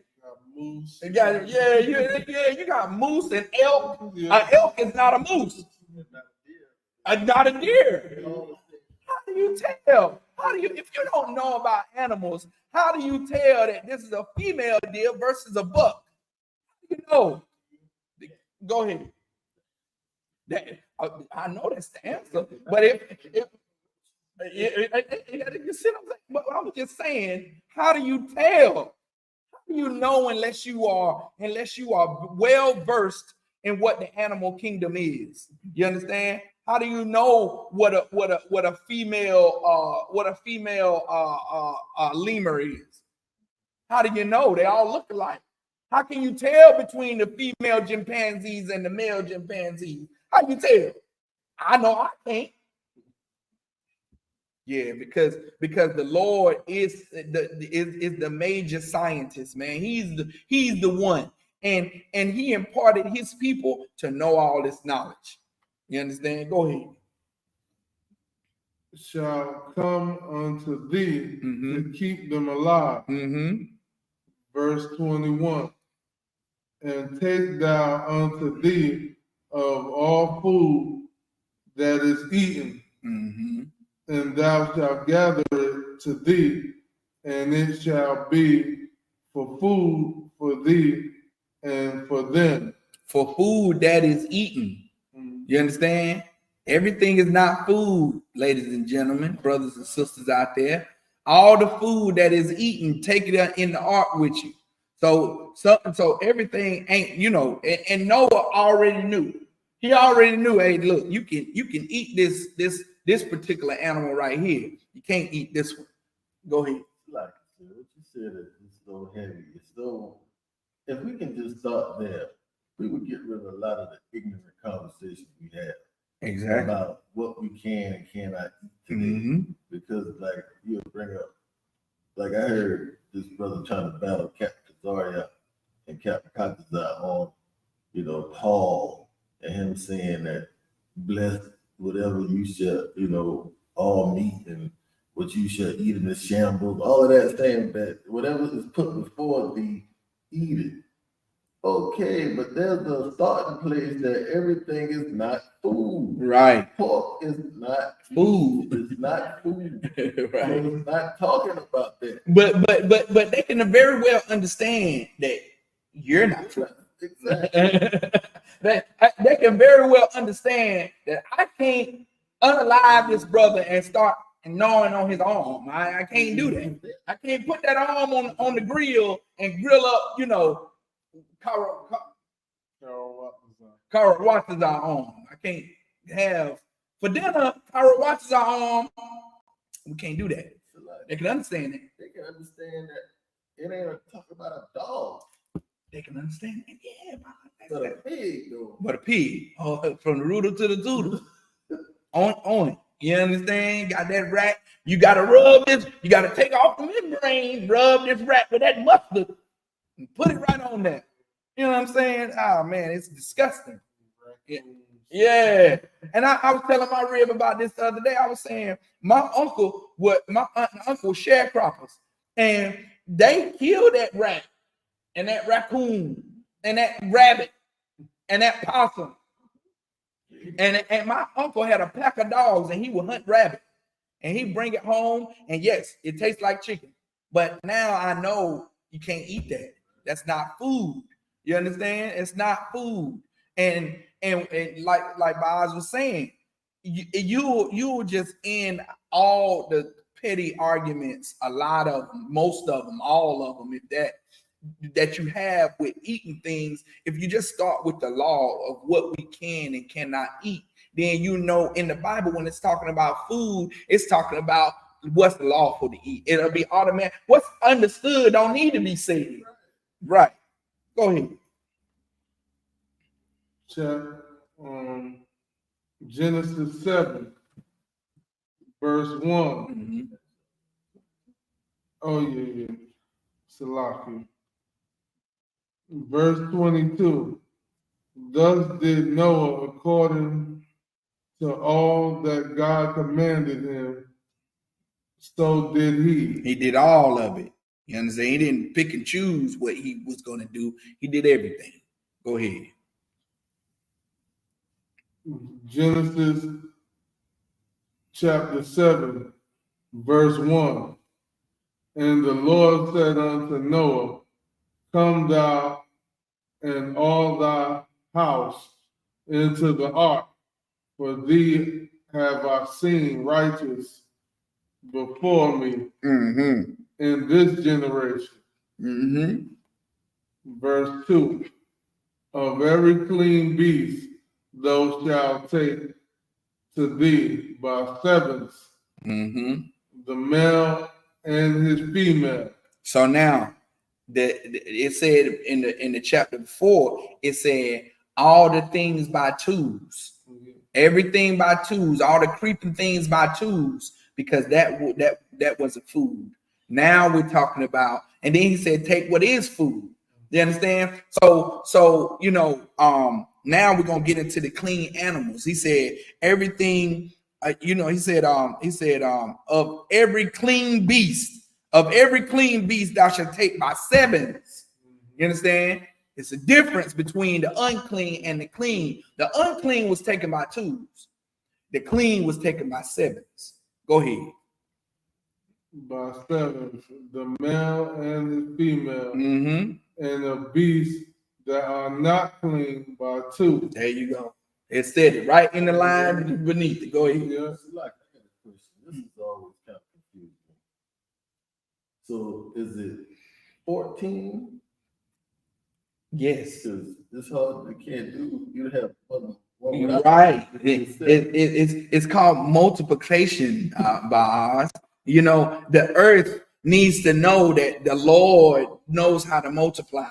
Moose. You got you got moose and elk. An elk is not a moose. Not a deer. How do you tell? If you don't know about animals, how do you tell that this is a female deer versus a buck? You know. Go ahead. I know that's the answer, but you see what I'm saying? But I was just saying, how do you tell? How do you know unless you are well versed in what the animal kingdom is? You understand? How do you know what a female lemur is? How do you know? They all look alike. How can you tell between the female chimpanzees and the male chimpanzees? How do you tell? I know I can't. Yeah, because the Lord is the major scientist, man. He's the one, and he imparted his people to know all this knowledge. You understand? Go ahead. Shall come unto thee to keep them alive. Verse 21. And take thou unto thee of all food that is eaten, and thou shalt gather it to thee, and it shall be for food for thee and for them. For food that is eaten. You understand? Everything is not food, ladies and gentlemen, brothers and sisters out there. All the food that is eaten, take it in the ark with you. So everything ain't, and Noah already knew. He already knew, hey, look, you can eat this particular animal right here. You can't eat this one. Go ahead. Like what you said is so heavy. It's so, if we can just start there, we would get rid of a lot of the ignorant conversations we have. Exactly. About what we can and cannot eat today. Because like you'll bring up, like I heard this brother trying to battle Captain Kazaria and Captain Katazar on, Paul and him saying that bless whatever you shall, all meat and what you shall eat in the shambles, all of that, saying that whatever is put before thee, eat it. Okay, but there's a starting place that everything is not food. Right. Pork is not food. It's not food. Right. So it's not talking about that. But they can very well understand that you're not food. Exactly. they can very well understand that I can't unalive this brother and start gnawing on his arm. I can't do that. I can't put that arm on the grill and grill up, Kara watches our arm. I can't have for dinner. Kara watches our arm. We can't do that. They can understand that. They can understand that it ain't talk about a dog. They can understand that. Yeah, but a pig though. But a pig. Oh, from the rooter to the doodle. on it. You understand? Got that rat. You got to rub this. You got to take off the membrane. Rub this rat with that mustard and put it right on there. You know what I'm saying? Oh man, it's disgusting. Yeah. And I was telling my rib about this the other day. I was saying my uncle aunt and uncle sharecroppers, and they killed that rat and that raccoon and that rabbit and that possum. And my uncle had a pack of dogs, and he would hunt rabbit, and he bring it home. And yes, it tastes like chicken, but now I know you can't eat that. That's not food. You understand? It's not food. And like Boz was saying, you just end all the petty arguments, a lot of them, most of them, all of them, if that you have with eating things. If you just start with the law of what we can and cannot eat, then you know in the Bible when it's talking about food, it's talking about what's lawful to eat. It'll be automatic. What's understood don't need to be said. Right. Go ahead. Genesis 7, verse 1. Mm-hmm. Oh, yeah. Salaki. Verse 22. Thus did Noah according to all that God commanded him, so did he. He did all of it. You understand? He didn't pick and choose what he was going to do. He did everything. Go ahead. Genesis chapter 7, verse 1. And the Lord said unto Noah, come thou and all thy house into the ark, for thee have I seen righteous before me in this generation. Verse 2. Of every clean beast thou shalt take to thee by sevens, the male and his female. So now it said in the chapter before, it said all the things by twos, everything by twos, all the creeping things by twos, because that was a food. Now we're talking about, and then he said, take what is food. You understand? So you know, now we're gonna get into the clean animals. He said everything, he said of every clean beast thou shalt take by sevens. You understand? It's a difference between the unclean and the clean. The unclean was taken by twos. The clean was taken by sevens. Go ahead. By sevens, the male and the female, and the beasts that are not clean by two. There you go. It said it right in the line beneath it. Go ahead. Yeah. Like, I got a question. This is always kind of confusing. So is it 14? Yes. Because it's hard. You can't do. You have one right. It's called multiplication, Boaz. You know, the earth needs to know that the Lord knows how to multiply,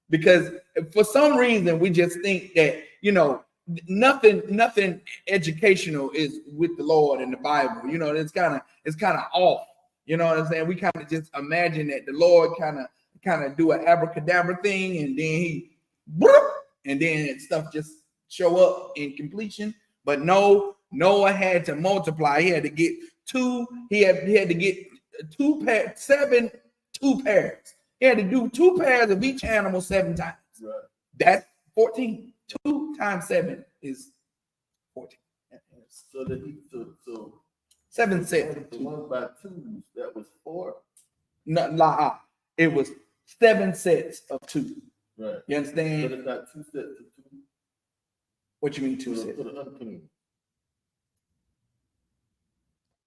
because for some reason we just think that, you know, nothing educational is with the Lord in the Bible. You know, it's kind of off. You know what I'm saying? We kind of just imagine that the Lord kind of do an abracadabra thing, and then and then stuff just show up in completion. But no, Noah had to multiply. He had to get two. He had to get two pairs. He had to do 2 pairs of each animal 7 times. Right. That's 14. 2 times 7 is 14. So that 7 sets. The one by twos, that was 4. No, it was 7 sets of 2. Right. You understand? But it's not 2 sets of 2. What you mean 2 sets? For the unclean.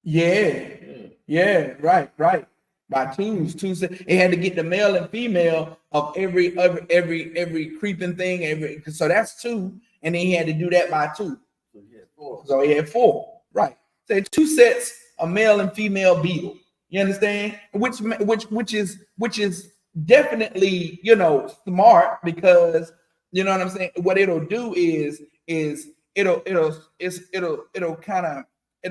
Yeah, right. By twos, 2 sets. It had to get the male and female of every creeping thing. So that's 2, and then he had to do that by 2. So he had 4. Right. So 2 sets of male and female beetle. You understand? Which is definitely, you know, smart, because you know what I'm saying. What it'll do is it'll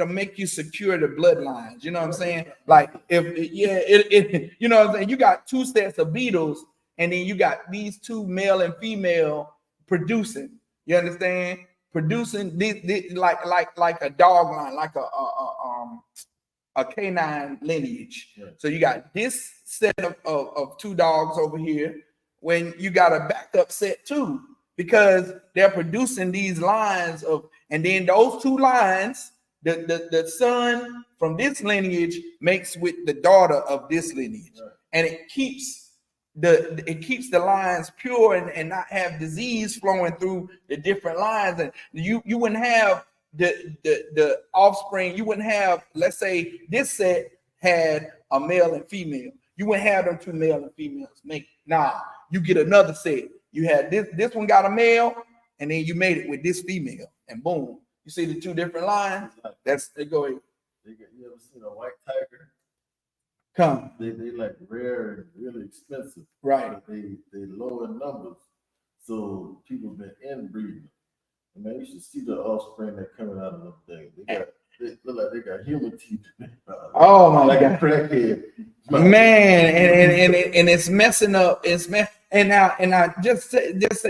make you secure the bloodlines. You know what I'm saying? Like if you know what I'm saying. You got 2 sets of beetles, and then you got these 2 male and female producing. You understand? producing this like a dog line, like a canine lineage. Yeah. So you got this set of two dogs over here, when you got a backup set too, because they're producing these lines of, and then those two lines, the son from this lineage makes with the daughter of this lineage, Right. and it keeps the lines pure and not have disease flowing through the different lines. And you wouldn't have the offspring. You wouldn't have, let's say this set had a male and female, you wouldn't have them two male and females make. Nah, you get another set. You had this one got a male, and then you made it with this female, and boom, you see the two different lines. That's they go ahead. You ever seen a white tiger? Come. They like rare and really expensive. Right. But they low in numbers, so people been inbreeding. And man, you should see the offspring that coming out of them things. They look like they got human teeth. Oh my like God. a crackhead. Man, and it's messing up. And I just say this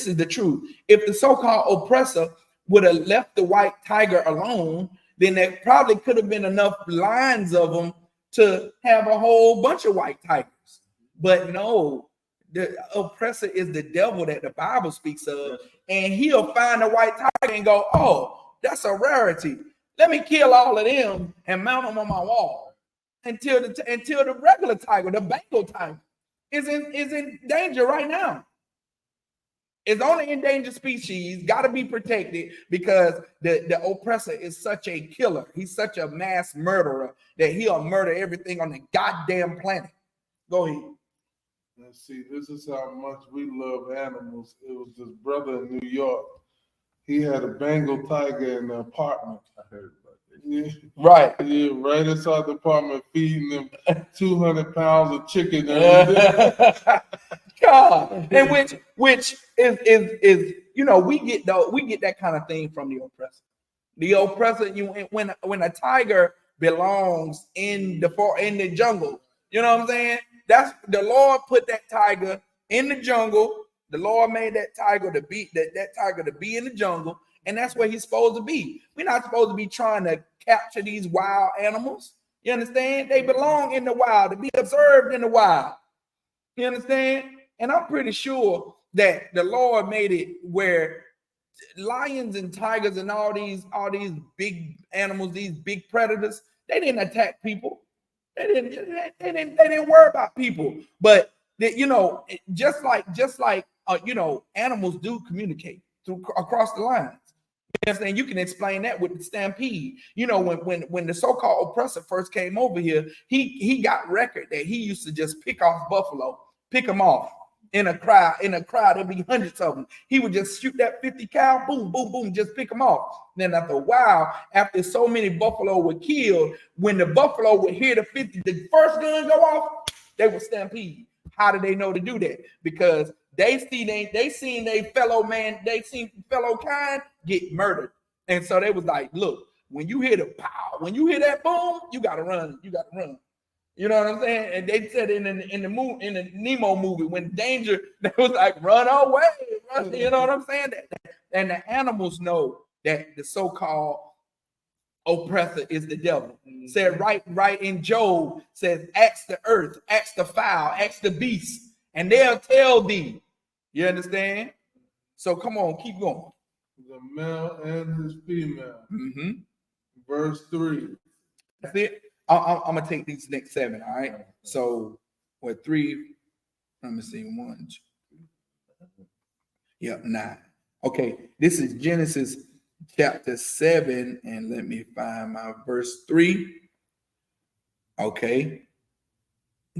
is the truth. If the so-called oppressor would have left the white tiger alone, then there probably could have been enough lines of them to have a whole bunch of white tigers. But no, the oppressor is the devil that the Bible speaks of, and he'll find a white tiger and go, "Oh, that's a rarity. Let me kill all of them and mount them on my wall until the regular tiger, the Bengal tiger, is in danger right now. It's only endangered species, got to be protected, because the oppressor is such a killer. He's such a mass murderer that he'll murder everything on the goddamn planet." Go ahead. And see, this is how much we love animals. It was this brother in New York. He had a Bengal tiger in the apartment. I heard about this. Yeah. Right. Yeah, right inside the apartment, feeding them 200 pounds of chicken every day. God, and which is we get that kind of thing from the oppressor. The oppressor, when a tiger belongs in the jungle, you know what I'm saying? That's the Lord put that tiger in the jungle. The Lord made that tiger to be that tiger to be in the jungle, and that's where he's supposed to be. We're not supposed to be trying to capture these wild animals. You understand? They belong in the wild, to be observed in the wild. You understand? And I'm pretty sure that the Lord made it where lions and tigers and all these big animals, these big predators, they didn't attack people. They didn't worry about people. But just like animals do communicate across the lines. You understand? You can explain that with the stampede. When the so-called oppressor first came over here, he got record that he used to just pick off buffalo, pick them off in a crowd. There'd be hundreds of them. He would just shoot that 50 cal, boom, boom, boom, just pick them off. Then after a while, after so many buffalo were killed, when the buffalo would hear the first gun go off, they would stampede. How do they know to do that? Because they seen their fellow man, they seen fellow kind get murdered. And so they was like, look, when you hear the pow, when you hear that boom, you gotta run. You know what I'm saying? And they said in the Nemo movie, when danger, they was like, run away. You know what I'm saying? And the animals know that the so-called oppressor is the devil. Mm-hmm. Said right in Job, says, ask the earth, ask the fowl, ask the beast, and they'll tell thee. You understand? So come on, keep going. The male and his female. Mm-hmm. Verse 3. That's it. I'm gonna take these next 7. All right. So what 3? Let me see. 1, 2. Yep, 9. Okay. This is Genesis chapter 7, and let me find my verse 3. Okay.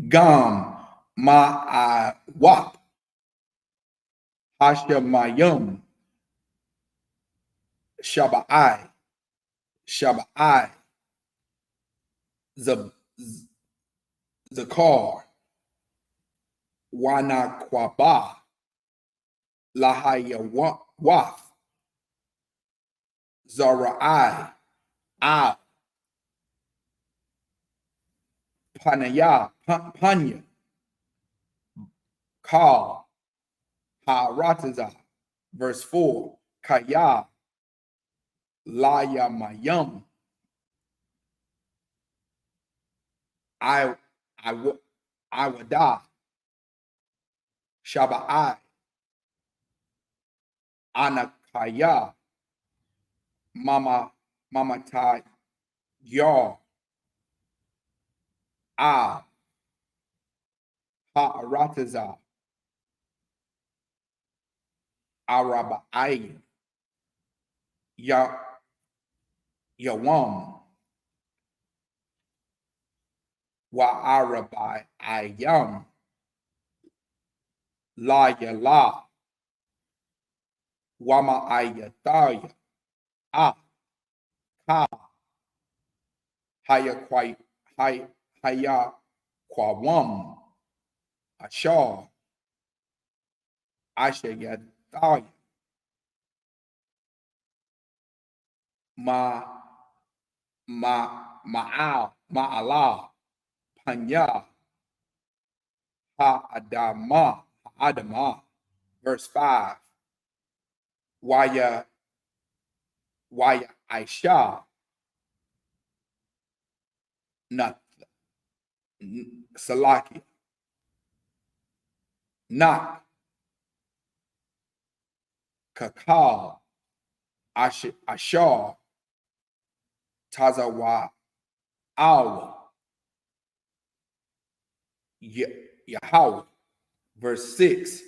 Gam ma'awap hashamayum shabai zakar wanakwaba lahayawaf zarai al panya kal harataza. Verse 4. Kaya Laya Mayum. I would die. Shaba'ai. Anakaya. Mama Tai Yar. Ah. Ha'arataza. Araba'ai. Yawam. Wa'arabai ayam. La yala. Wama ayataya. Ah. Ka. Haya kwai. Haya kwawam. Ashar. Ashayataya. Ma'ala. Panya. Adama. Verse 5. Waya Aisha. Not Salaki. Not Kakal. Ashar. Tazawa. Awa. Yahweh. Verse 6.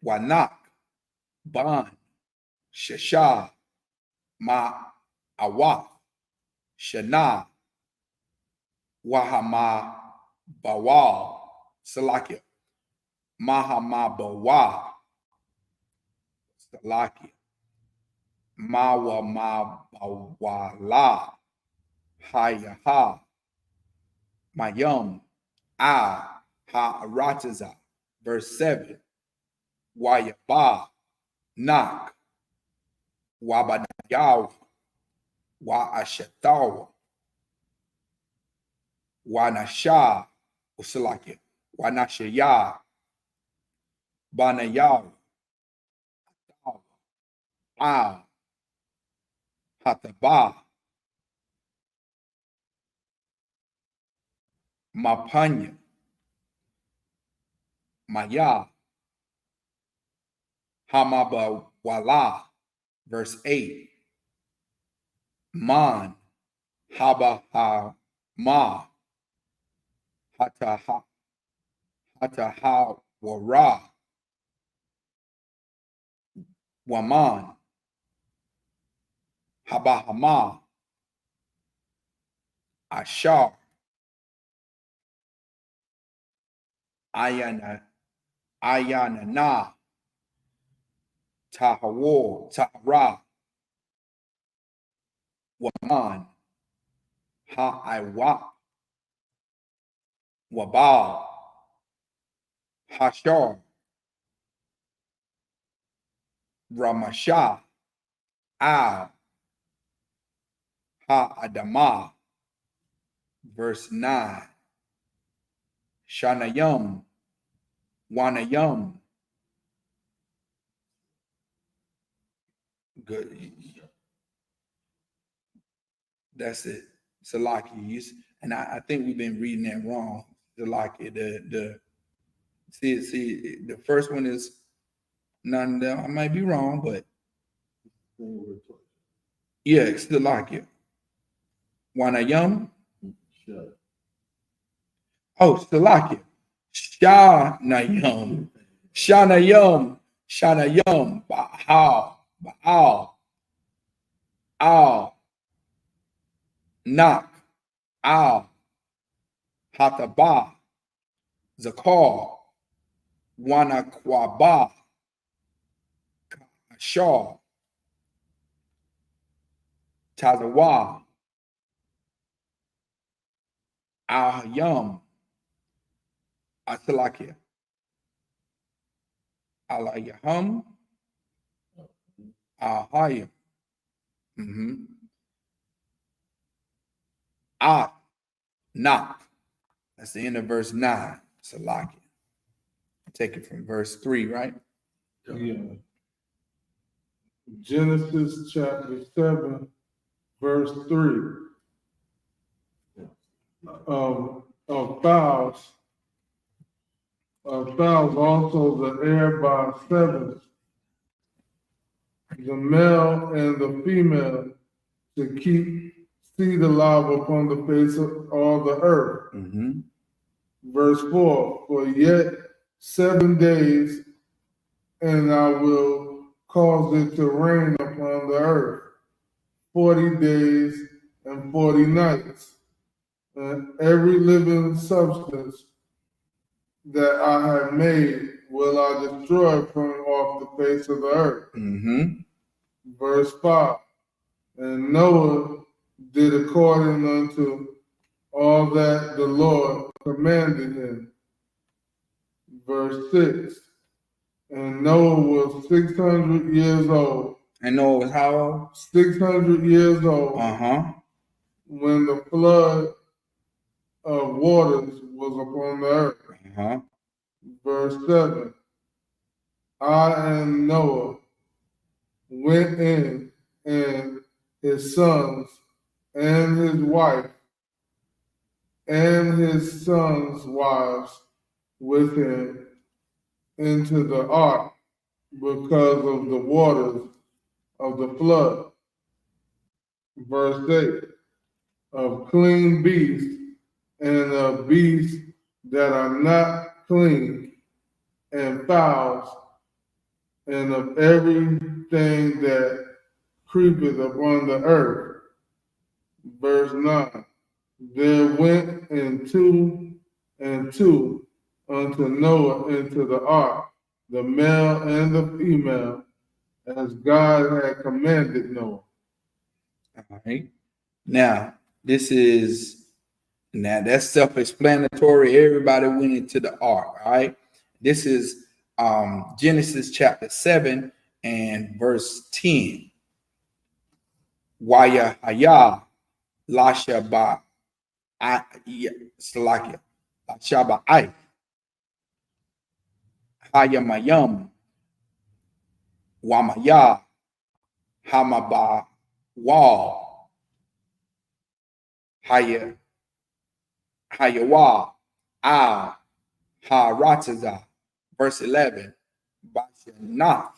Wanak. Ban. Shasha. Awaf. Shana. Wahama Bawa. Salakia. Mahama Bawa. Salakia. Mawa Bawala. Hayaha. Mayum. Ha Arataza. Verse 7. Wayaba. Nak. Wabadayaw. Wa Ashatawa. Wanasha. Usalakia. Wanashaya. Banayaw. Ah. Hataba. Mapanya. Maya. Hamaba Wala. Verse 8. Man. Haba ha ma. Hata ha wara. Waman. Haba hama. Ashar. Ayana na. Tahara. Waman. Ha'aiwa. Wabal. Hashar. Ramasha. Al. Ha'adama. Verse 9. Shanayam. Wanayam. Good. That's it. Salaki. And I think we've been reading that wrong. Salaki. See, the first one is none. I might be wrong, but yeah, it's Salaki. Wanayam. Oh, Salaki. Shanayam. Baal. Al. Nak. Al. Hataba. Zakar. Wanakwaba. Ashar. Tazawa. Al-Hayam. Atalakia. Al-Yaham. Al-Hayam. Not. That's the end of verse 9. Salakia. Take it from verse 3, right? Yeah. Genesis chapter 7, verse 3. Of fowls also the air by sevens, the male and the female, to keep seed alive upon the face of all the earth. Verse 4, for yet 7 days, and I will cause it to rain upon the earth 40 days and 40 nights, and every living substance that I have made will I destroy from off the face of the earth. Verse 5, and Noah did according unto all that the Lord commanded him. Verse 6, and Noah was 600 years old. And Noah was how old? 600 years old. When the flood of waters was upon the earth. Verse 7, I and Noah went in, and his sons and his wife and his sons' wives with him into the ark because of the waters of the flood. Verse 8, of clean beasts and of beasts that are not clean, and fowls, and of everything that creepeth upon the earth. Verse 9, there went in two and two unto Noah into the ark, the male and the female, as God had commanded Noah. All right. Now, that's self-explanatory. Everybody went into the ark. All right. This is Genesis chapter 7 and verse 10. Waya haya lasha ba salakia lasha ba I haya mayam wamaya hamaba wall haya hayawa ha rataza. Verse 11. Bashanah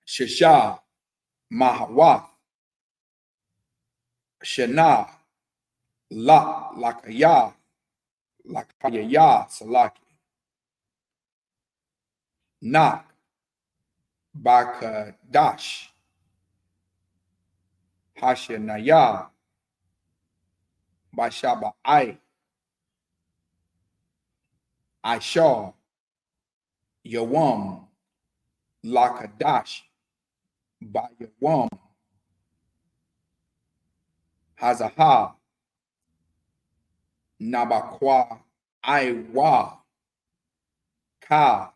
Shasha Mahawath Shana Lakaya Salaki Nak Bakadash Hashanaya Bashaba Aisha Yawam Lakadash Bayawam Hazaha Nabakwa Aiwa Ka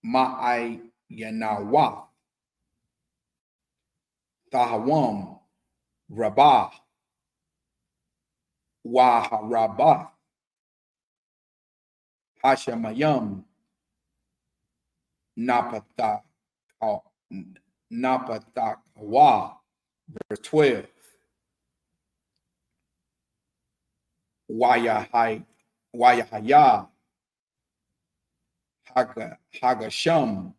Ma'ai Yanawa Tahawam Rabah Waharabah Hashamayam Napatakawa. Verse 12. Wayahaya Hagasham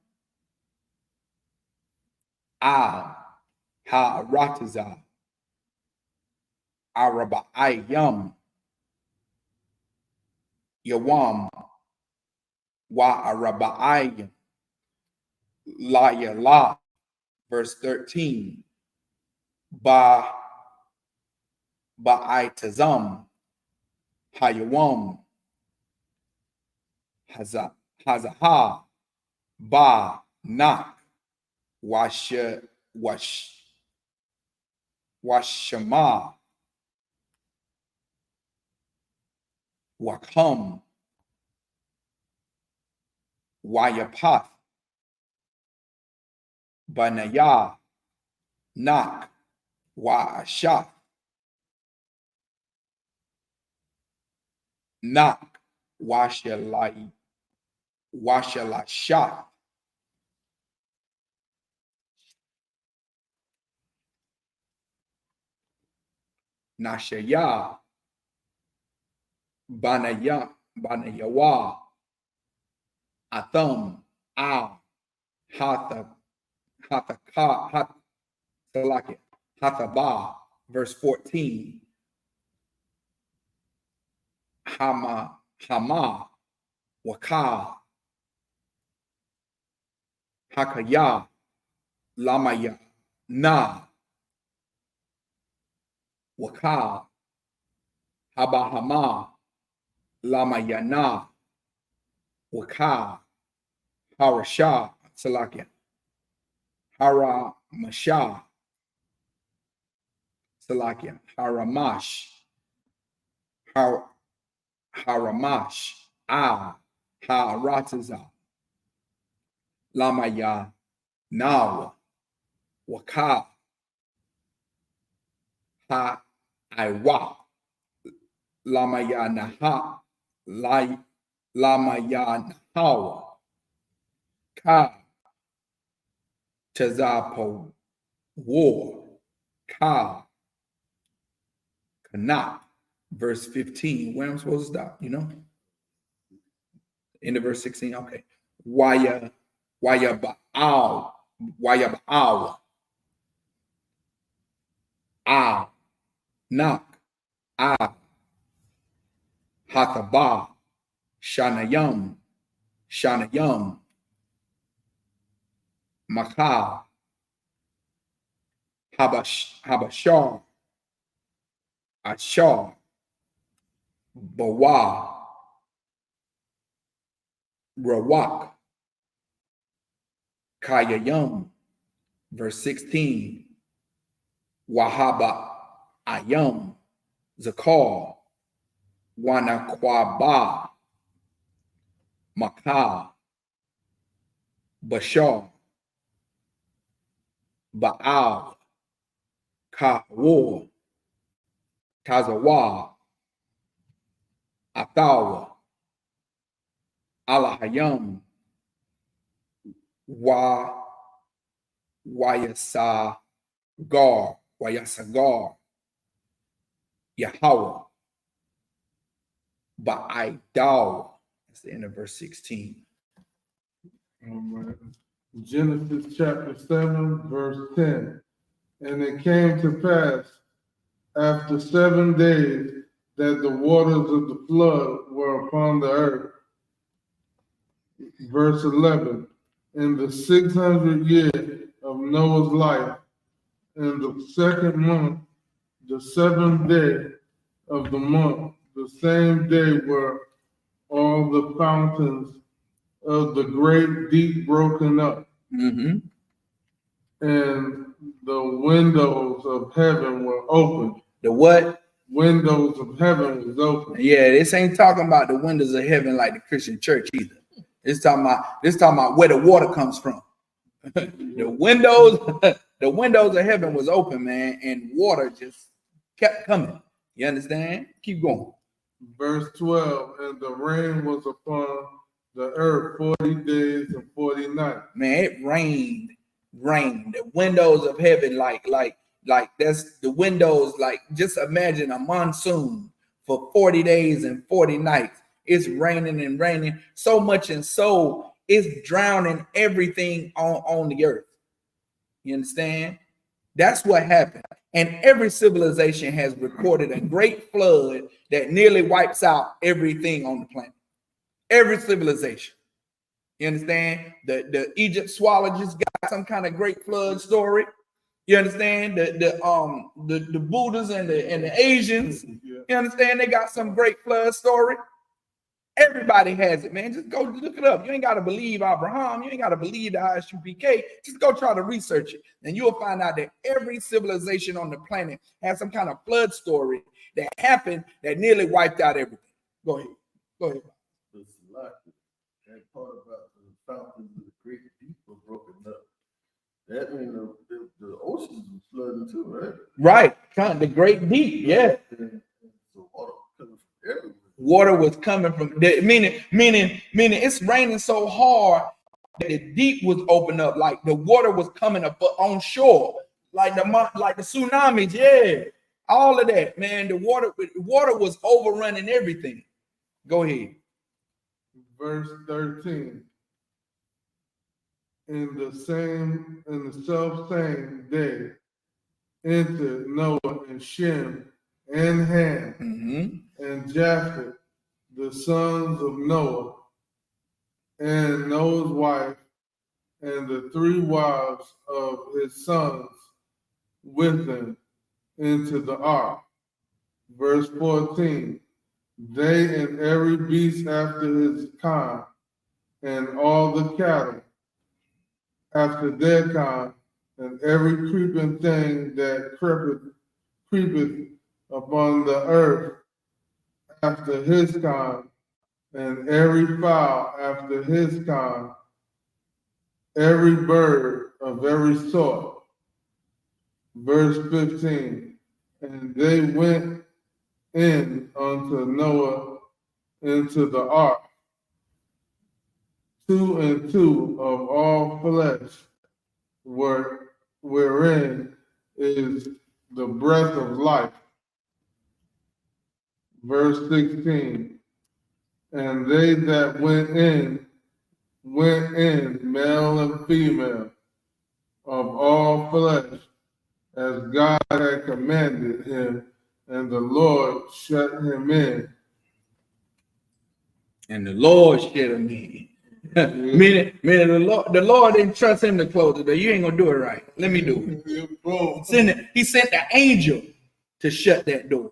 Ha'arataza Araba'ayam Yawam Wa'araba'ayam La. Verse 13. Ba'aitazam Hayawam Hazaha Ba Nak Washama Wakam Wayapath Banaya Nak Wa'asha Nak Washalai Washalasha. Nashaya. Banayawa. Atham. Al. Hathabah, verse 14. Hama, Waka, Hakaya, Lamaya, Na, Waka, Habahama, Lamaya, Na, Waka, Harasha, Salakia, Hara Masha, Salakia, Haramash, Haramash, Harataza, Lamaya, Nawa, Waka, Ha, Iwa, Lamaya, Naha, Lamaya, Nahawa, Ka, Chazapo, War, Ka, Kana, verse 15. Where am I supposed to stop? You know? Into verse 16. Okay. Waya Ba'al. Ah. Nak. Ah. Hataba. Shanayam. Makah. Habashar. Ashar. Bawa. Rawak. Kayayam. Verse 16. Wahaba Ayam. Zakar. Wanakwaba. Makah. Bashar. Baal. War. Tazawa. Athawa. Alahayam. Wayasagar. Yahweh. Ba'idal. That's the end of verse 16. Genesis chapter 7, verse 10. And it came to pass after 7 days that the waters of the flood were upon the earth. Verse 11. In the 600th year of Noah's life, in the second month, the 7th day of the month, the same day were all the fountains of the great deep broken up. Mm-hmm. And the windows of heaven were open. The what? Windows of heaven was open. Yeah, this ain't talking about the windows of heaven like the Christian church either. It's talking about where the water comes from. The windows of heaven was open, man, and water just kept coming. You understand? Keep going. Verse 12, and the rain was upon the earth 40 days and 40 nights. Man, it rained. The windows of heaven, like that's the windows, like just imagine a monsoon for 40 days and 40 nights. It's raining and raining so much, and so it's drowning everything on the earth. You understand? That's what happened. And every civilization has recorded a great flood that nearly wipes out everything on the planet. Every civilization. You understand? The Egypt swallow just got some kind of great flood story. You understand? The Buddhas and the Asians, you understand? They got some great flood story. Everybody has it, man. Just go look it up. You ain't got to believe Abraham. You ain't got to believe the ISUPK. Just go try to research it. And you'll find out that every civilization on the planet has some kind of flood story that happened that nearly wiped out everything. Go ahead. That part about the fountains of the great deep were broken up. That means the oceans were flooding too, right? Right. Kind of the great deep, yeah. And so water coming from everywhere. water was coming from the, meaning it's raining so hard that the deep was opened up, like the water was coming up on shore, like the tsunamis, yeah, all of that, man. The water was overrunning everything. Go ahead. Verse 13. In the self same day, entered Noah and Shem and Ham and Japheth, the sons of Noah, and Noah's wife, and the 3 wives of his sons with them into the ark. Verse 14. They and every beast after his kind, and all the cattle after their kind, and every creeping thing that creepeth upon the earth after his kind, and every fowl after his kind, every bird of every sort. Verse 15. And they went in unto Noah into the ark, 2 and 2 of all flesh, wherein is the breath of life. Verse 16. And they that went in, male and female, of all flesh, as God had commanded him, and the Lord shut him in. And the Lord shut him in. meaning the Lord didn't trust him to close the door. You ain't gonna do it right. Let me do it. He sent the angel to shut that door.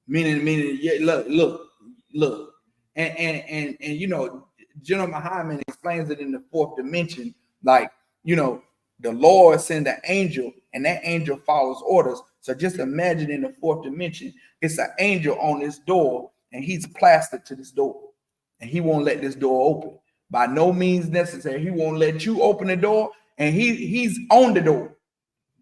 Meaning, yeah, look. And you know, General Muhammad explains it in the 4th dimension, like, you know, the Lord send an angel, and that angel follows orders. So just imagine in the 4th dimension, it's an angel on this door, and he's plastered to this door, and he won't let this door open. By no means necessary. He won't let you open the door, and he's on the door.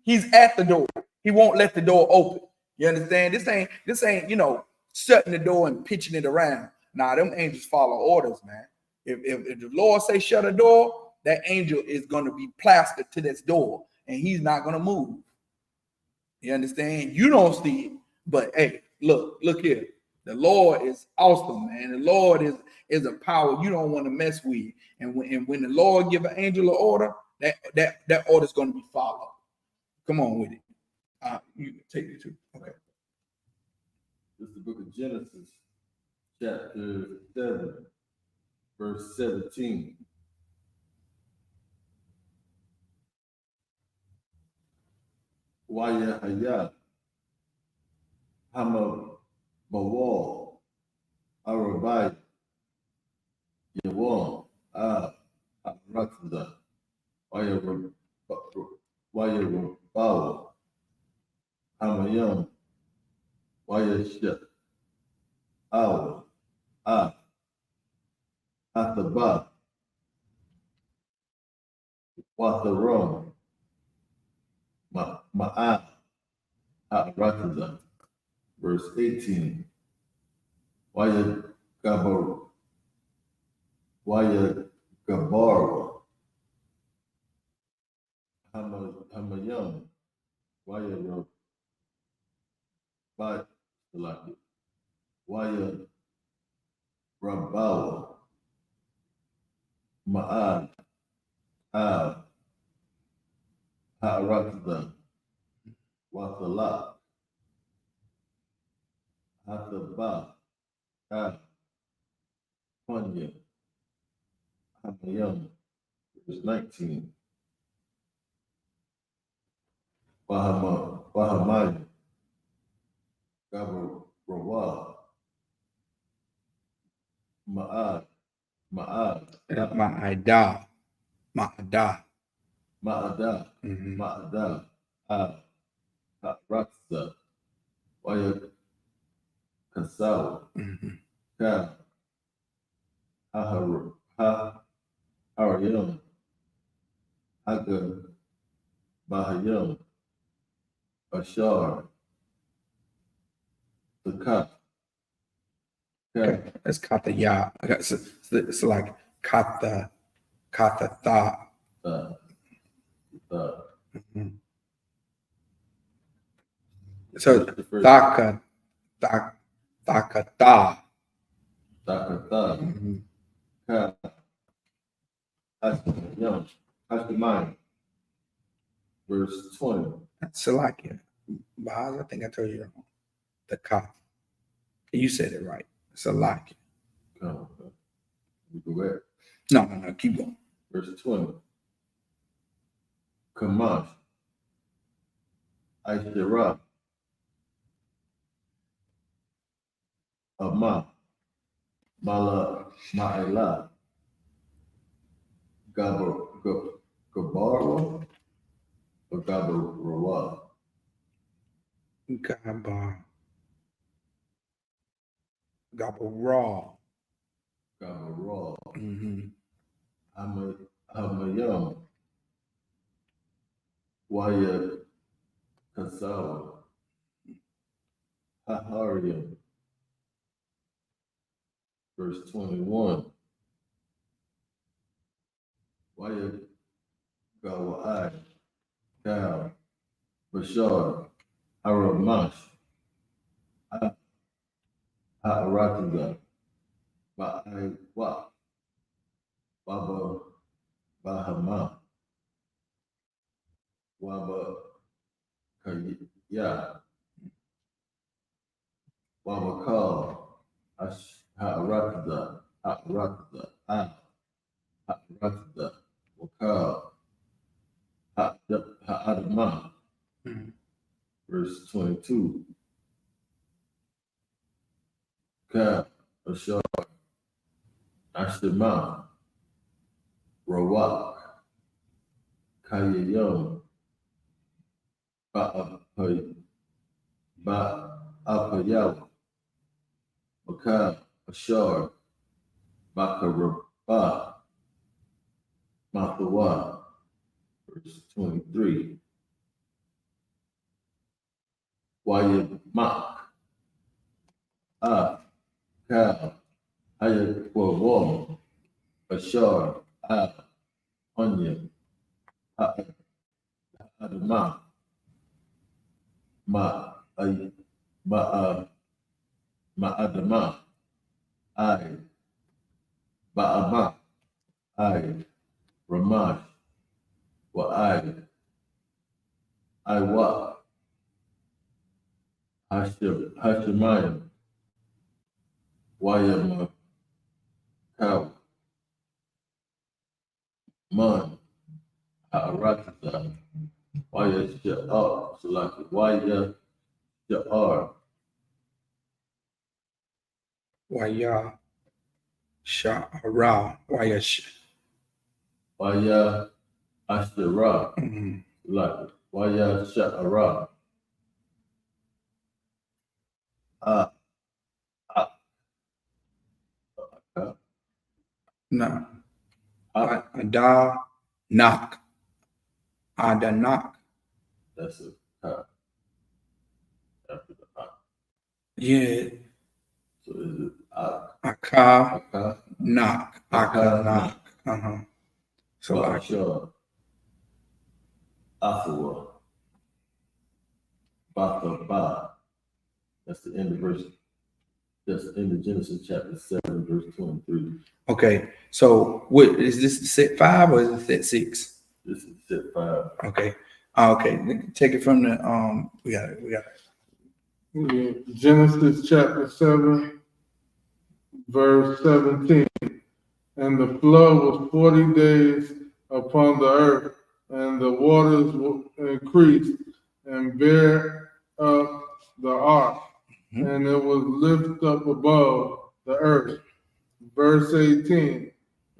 He's at the door. He won't let the door open. You understand? This ain't, you know, shutting the door and pitching it around. Nah, them angels follow orders, man. If the Lord say shut a door, that angel is going to be plastered to this door, and he's not going to move. You understand? You don't see it, but hey, look here. The Lord is awesome, man. The Lord is a power you don't want to mess with. And when the Lord give an angel an order, that order is going to be followed. Come on with it. You can take it too. Okay. This is the book of Genesis, chapter 7, verse 17. Waya Hayat, Hama Mawal, Arabai, Yawam, Rakza, Waya Rabawa, Hamayam, Waya Shet, Awa, Athabah, Watharam, Ma'at, Rakza. Verse 18. Waya Gabarwa, Hamayam, Waya Rabat, Waya Rabawa, Ma'ad, Ha'arakza, Wathalat, Hataba, Panya, Hamayam. Verse 19. Bahamaya, Gabarawah, Ma'ad, Ma'ada. Ma'ada, Rakza, Waya Kasawa, Ka, Harayam, Haga, Bahayam, Ashar, Zakat, Okay, that's kata ya. It's like kata tha. Mhm. So thaka tha. Mhm. Hashemai, verse 20. Salakia. Boz, I think I told you wrong. The ka. You said it right. Salakia. You go back. No, keep going. Verse 20. Kamash, Aishera, Ama, Mala, Ma'ela, Gabara, or Gabarawa. Gabara. Gabara. Mm-hmm. Hamayam, Waya Kasawa, Hahariam, verse 21. Waya Gawai, Kal, Bashar, Haramash, Ha'aratiga, Ba'ai Wa, Baba Bahama, Waba Kaya, Waba Kal, Ha'aratiga, Ha'aratiga, Ha'aratiga, Wakal, Ha'adama, verse 22. Ka, Ashar, Ashima, Rawak, Kayayam, Ba'apayaw, Maka, Ashar, Bakaraba, Mathawa, verse 23. Wayamak, Ka, Hayakwawa, Ashar, Anya, Adama, Ma'adama, Ba'ama, Ramash, Iwa, Hashemayim, Wayama, Kaw, Man, Ha'arakata, Waya Sha'ar, Salaki, Waya Sha'ar, Waya Sha'ara. Waya Ashtara, Mm-hmm. Salaki, Waya Sha'ara, No. Ada knock. Ada knock. That's it. After the Yeah. So is it Aka Aka? knock. Aka knock. Uh-huh. So like Ba'ashar, Asawa, Ba. That's the end of verse. That's the end of Genesis chapter 7, verse 23. okay. So what is this, set 5 or is it set 6? This is set 5. Okay. Okay. Take it from the we got it. Yeah. Genesis chapter 7, verse 17. And the flood was 40 days upon the earth, and the waters increased and bare up the ark, and it was lifted up above the earth. Verse 18.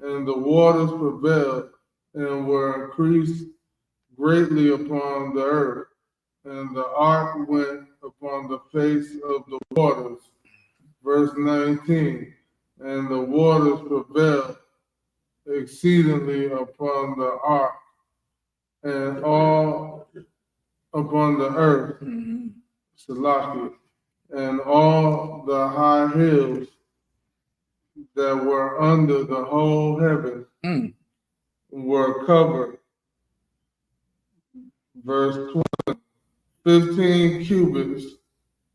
And the waters prevailed and were increased greatly upon the earth, and the ark went upon the face of the waters. Verse 19. And the waters prevailed exceedingly upon the ark and all upon the earth, Salaki, and all the high hills that were under the whole heaven were covered. Verse 20, 15 cubits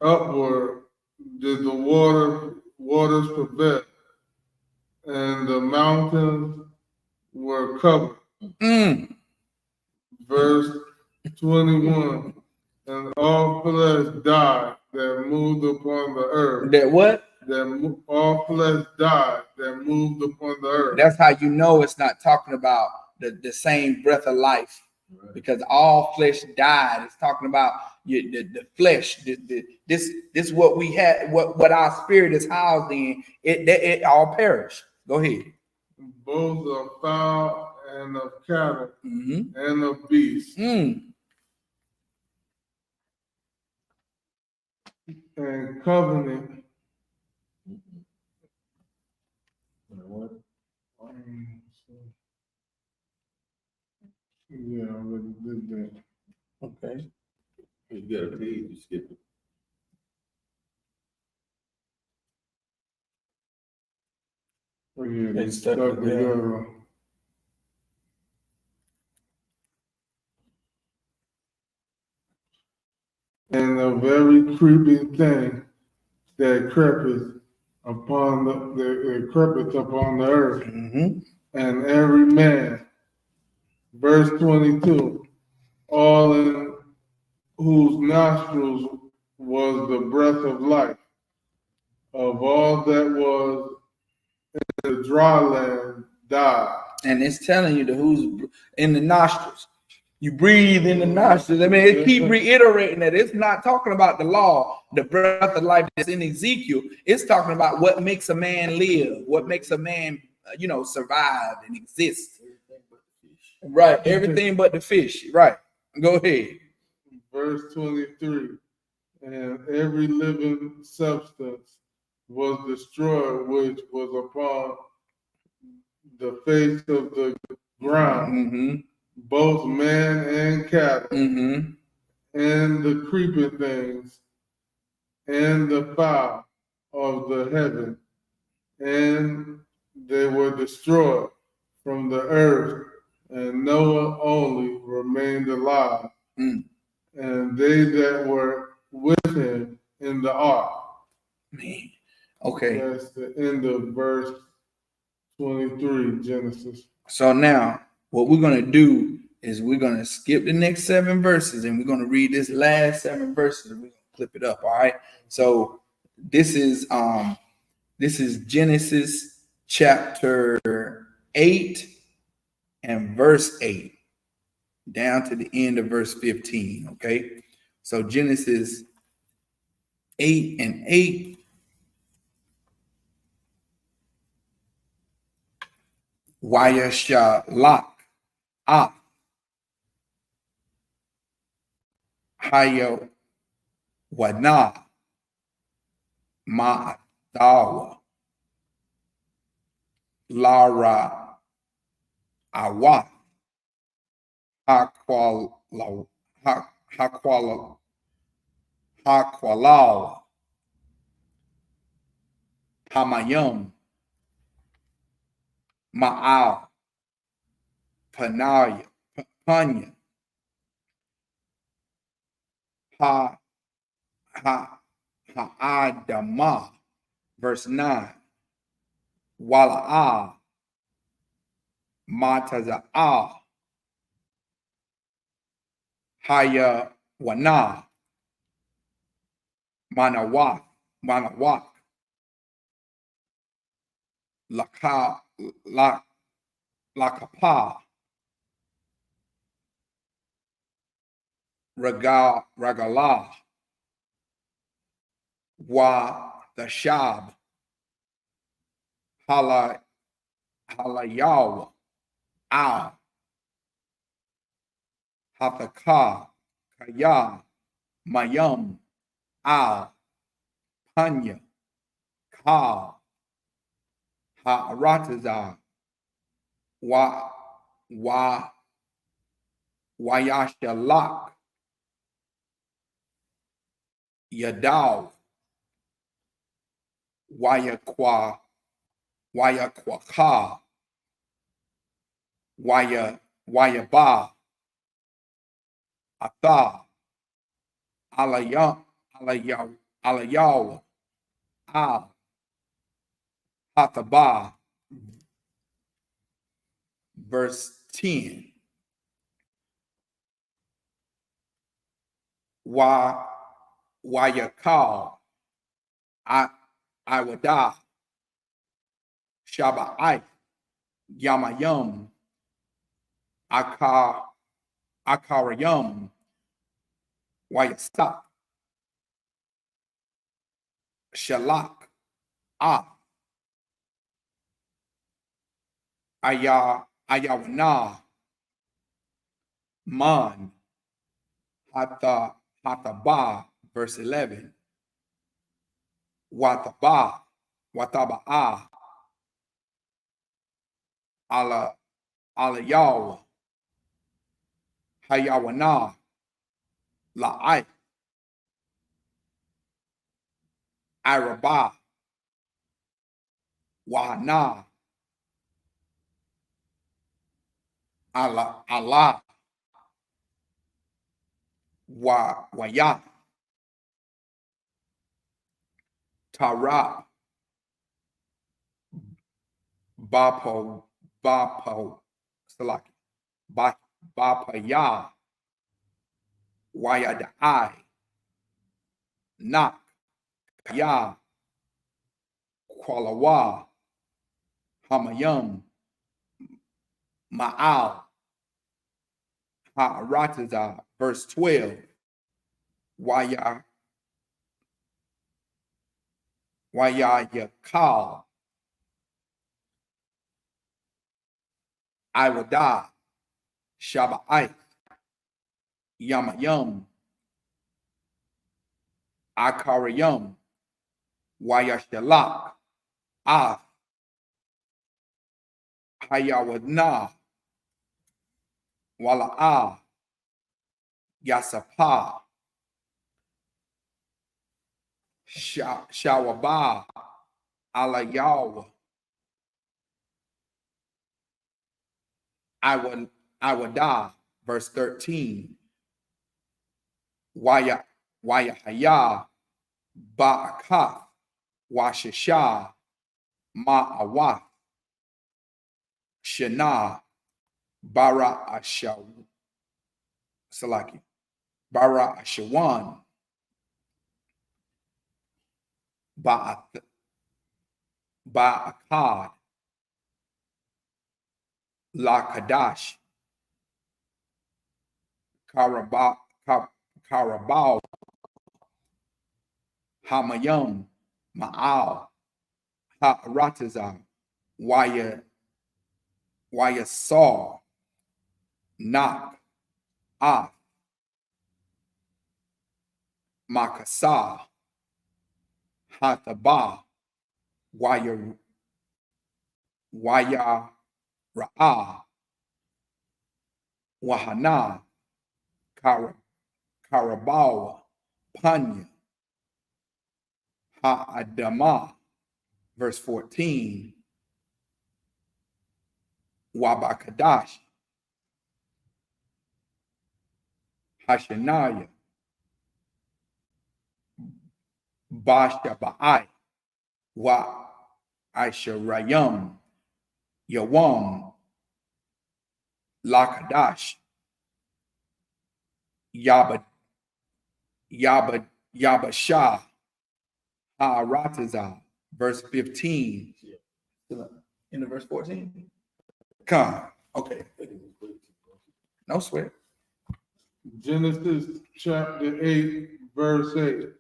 upward did the waters prevail, and the mountains were covered. Verse 21, and all flesh died that moved upon the earth. That what? All flesh died that moved upon the earth. That's how you know it's not talking about the same breath of life. Right. Because all flesh died. It's talking about the flesh. This what we had, what our spirit is housed in. It all perished. Go ahead. Both of fowl and of cattle and of beasts. And covenant. What? Yeah, I already did that. Okay. You got a page, you skip it. Oh, yeah, They they stuck stuck together. together. And a very creeping thing that creepeth upon the earth, and every man. Verse 22, all in whose nostrils was the breath of life, of all that was in the dry land died. And it's telling you who's in the nostrils. You breathe in the nostrils. I mean, it keep reiterating that it's not talking about the law, the breath of life that's in Ezekiel. It's talking about what makes a man live, what makes a man, survive and exist. Right, everything but the fish. Right. Go ahead. Verse 23, and every living substance was destroyed, which was upon the face of the ground, both man and cattle, and the creeping things, and the fowl of the heaven, and they were destroyed from the earth, and Noah only remained alive, and they that were with him in the ark. Man. Okay. That's the end of verse 23, Genesis. So now what we're going to do is we're going to skip the next 7 verses and we're going to read this last 7 verses and we're going to clip it up. All right. So this is Genesis chapter 8 and verse 8 down to the end of verse 15. Okay. So Genesis 8 and 8. Wayashalak ah Hayo Wana Ma'dawa Lara Awa Hakwalaw Hamayum Ma'al Panaya Panya Ha'adama. Verse 9. Wala'a Mataza'ah Haya Wana Manawak Lakapa Ragalah Wa the Shab Halayawa Al Hathaka Kaya Mayum Al Panya Ka Ha'arataza Wayashalak Yadaw Wayakwa Waya Kwaka, Waya Ba, Ata, Alayaw, Al, Hataba, verse 10. Wayakal, Iwada, Shaba'ai, Yamayum, Akarayum, Wayastak, Shalak, Ayawana, Man, Hataba, verse 11. Wataba'a, Alayaw, Hayawana, La'ai, Araba, Wahana, Allah, Waya, Tara, Bapo, Salaki, Bapaya, Wayadai, Nak, Ya, Kwalawa, Hamayum, Ma'al, Ha'arataza, verse 12. Waya Yakal, Iwada, Shaba'ai, Yamayum, Akarayum, Wayashalak, Hayawadna, Wala'a, Yasapa, Shawaba, Alayaw, Iwada, verse 13. Wayahaya, Ba'akath, Washisha, Ma'awath, Shana, Bara Ashaw, Salaki, Bara Ashawan, Ba'akad, La Kadash, Karabao, Hamayum, Ma'al, Ha'rataza, Wayasar, Nak, Makasa, Hataba, Waya Ra'ah, Wahana, Karabawa, Panya, Ha'adama, verse 14. Wabakadash, Hashanaya, Bashaba'ai, Wa Aisharayam, Yawam, Lakadash, Yabashah, Ha'arataza, verse 15. In the verse 14? Come. Okay. No sweat. Genesis chapter 8, verse 8.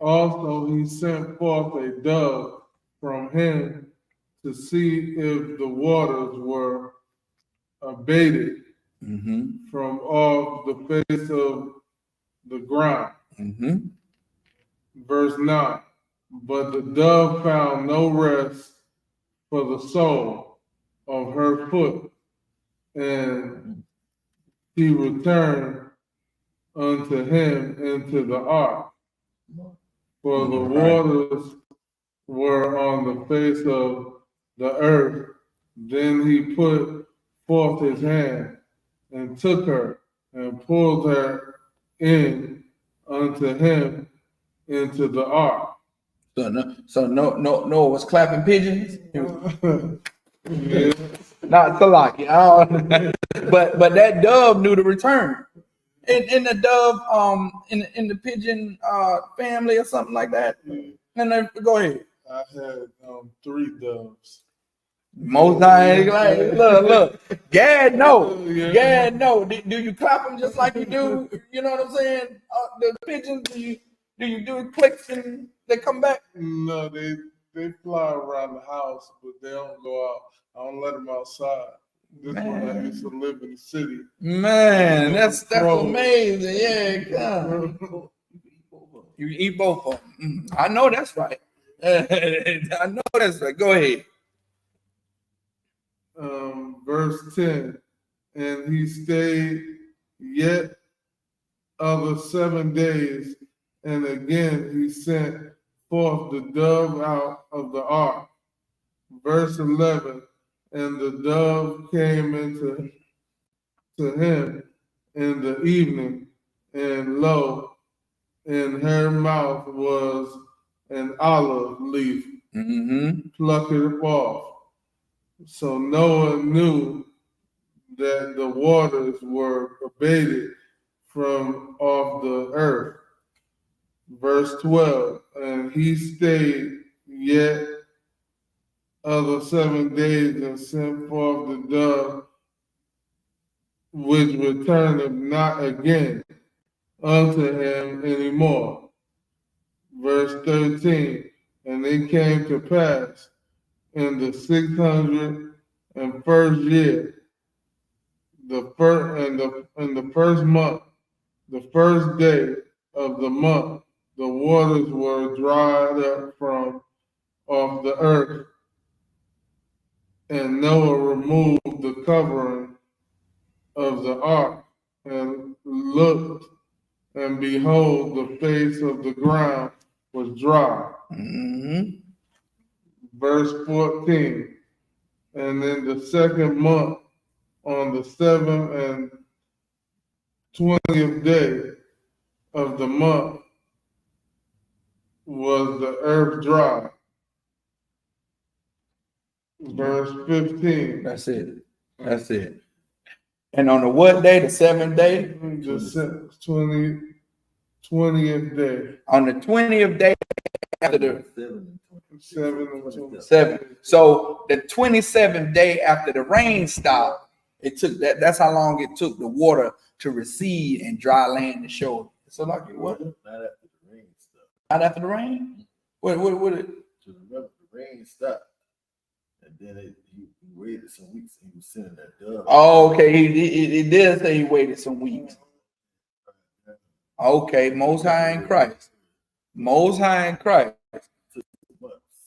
Also he sent forth a dove from him to see if the waters were abated from off the face of the ground. Verse 9. But the dove found no rest for the sole of her foot, and he returned unto him into the ark. For the waters were on the face of the earth. Then he put forth his hand and took her and pulled her in unto him into the ark. So no was clapping pigeons. Yeah. Not Salaki. But that dove knew to return. In the dove in the pigeon family or something like that. And then go ahead. I had 3 doves. Most times, like, look, Gad, no. Yeah. Gad, no. Do you clap them just like you do? You know what I'm saying? The pigeons, do you do clicks and they come back? No, they fly around the house, but they don't go out. I don't let them outside. This one I used to live in the city. Man, that's amazing. Yeah, God. You eat both of them. I know that's right. I know that's right. Go ahead. Verse 10, and he stayed yet other 7 days, and again he sent forth the dove out of the ark. Verse 11, and the dove came into him in the evening, and lo, in her mouth was an olive leaf, plucked it off. So Noah knew that the waters were abated from off the earth. Verse 12, and he stayed yet other 7 days and sent forth the dove, which returned not again unto him anymore. Verse 13, and it came to pass in the 601st year, the first month, the first day of the month, the waters were dried up from off the earth, and Noah removed the covering of the ark and looked, and behold, the face of the ground was dry. Verse 14, and in the second month, on the 7th and 20th day of the month, was the earth dry. Verse 15. That's it. That's it. And on the what day? The 7th day? The 20th day. On the 20th day after the 7. So the 27th day after the rain stopped, it took that. That's how long it took the water to recede and dry land to show. So like what? Not after the rain stopped. Not after the rain? What it? To remember, the rain stopped. And then he waited some weeks and he was sending that dove. Oh, okay. He did say he waited some weeks. Okay, Most High in Christ. Most High in Christ.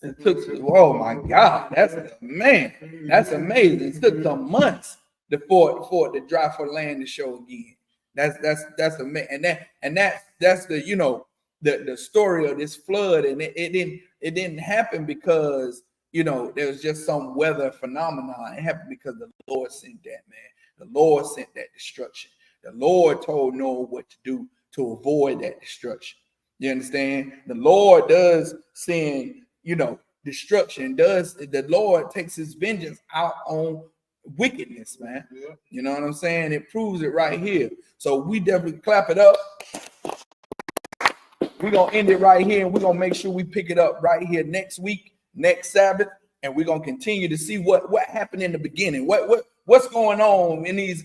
It took, oh my God, that's amazing. It took some months for it to dry for land to show again. That's amazing. And that's the the story of this flood, and it didn't happen because there was just some weather phenomenon. It happened because the Lord sent that, man. The Lord sent that destruction. The Lord told Noah what to do to avoid that destruction. You understand? The Lord does send, destruction. The Lord takes his vengeance out on wickedness, man. Yeah. You know what I'm saying? It proves it right here. So we definitely clap it up. We're going to end it right here, and we're going to make sure we pick it up right here next week, next Sabbath, and we're going to continue to see what happened in the beginning. What's going on in these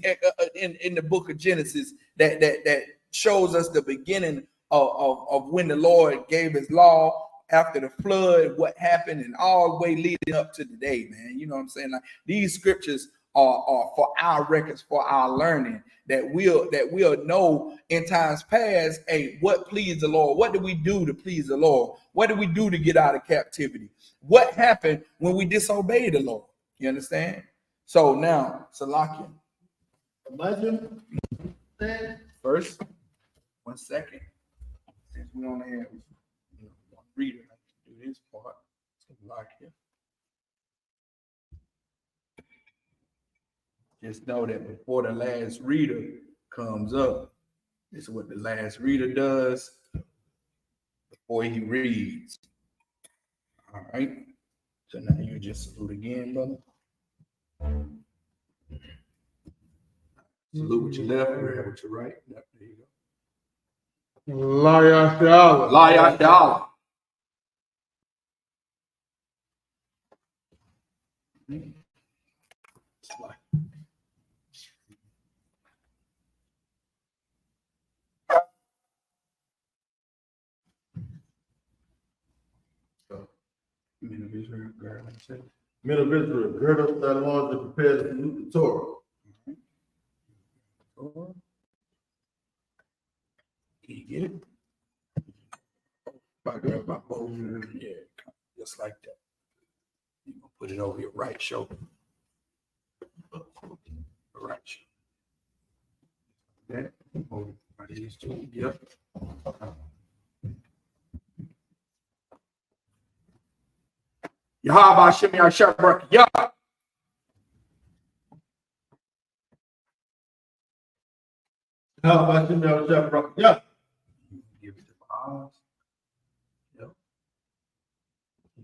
in the book of Genesis that shows us the beginning of when the Lord gave his law after the flood, what happened, and all the way leading up to today, man. You know what I'm saying? Like, these scriptures are for our records, for our learning, that we'll know in times past, hey, what pleased the Lord? What did we do to please the Lord? What did we do to get out of captivity? What happened when we disobeyed the Lord? You understand? So now, Salakia. Imagine. First, 1 second. Since we only have one reader, I can do this part. Like it. Just know that before the last reader comes up, this is what the last reader does before he reads. All right. So now you just salute again, brother. Salute with your left, grab with your right. Yep, there you go. Laya Shala. Laya Dala. Men of Israel, gird, like I said. Men of Israel, gird up thy loins and prepare to salute the Torah. Can you get it? By grab by both. Yeah, just like that. You're gonna put it over your right shoulder. Right shoulder. That. Hold it by these two. Yep. Yahweh Hashem Yahshua Barak Yah. Yahweh Hashem Yahshua Barak Yah. Give it to the eyes. Yep.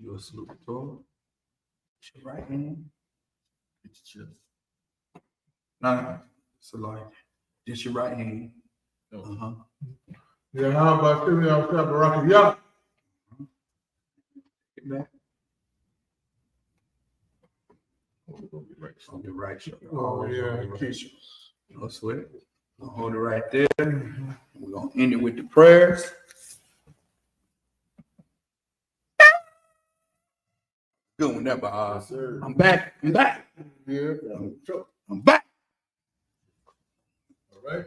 You a salute the Torah. Your right hand. It's just. No. So like, just your right hand. Uh-huh. Yahweh Hashem Yahshua Barak Yah. Get back. On your right shoulder. Oh, yeah. No sweat. We'll hold it right there. We're going to end it with the prayers. Good one, that, yes, I'm back. I'm back. Yeah. I'm back. All right.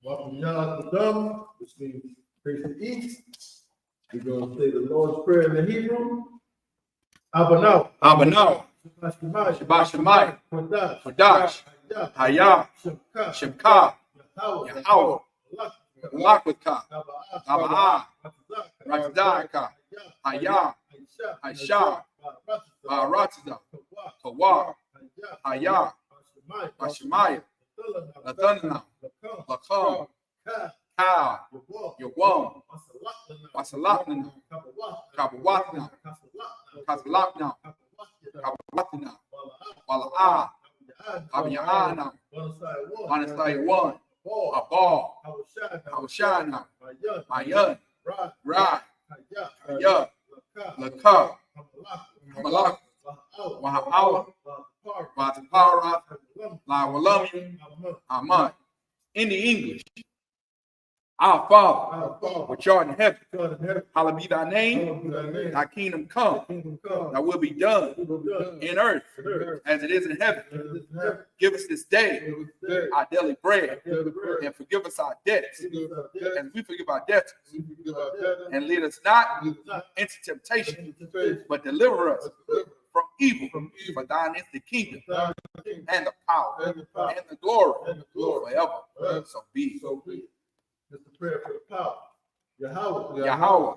Welcome y'all to Dhamma, which means face the east. We're going to say the Lord's Prayer in the Hebrew. Abanau. Abanau. Shabbat Shemai. Kodash. Hayah. Shemka. Yahweh. Lakwaka. Abaa. Razdaka. Hayah. Aisha. Baratida. Kawa. Hayah. Bashemaya. Lathanana. Lakam. Ka. Yawam. Wasalatna. Kabawatna. Kasalakna. Kabawatna. Wala'a. Abiyana. Anastai one. Abal. Hawashana. Mayan. Ra. Hayah. Laka. Malak. Wahawa. Watapara. Lawalami. Ahmad. In the English. Our Father, which art in heaven, hallowed be thy name, thy kingdom come, thy will be done in earth as it is in heaven. Give us this day our daily bread, and forgive us our debts, as we forgive our debtors. And lead us not into temptation, but deliver us from evil. For thine is the kingdom, and the power, and the glory, forever. So be it. It's the prayer for the power. Yahweh.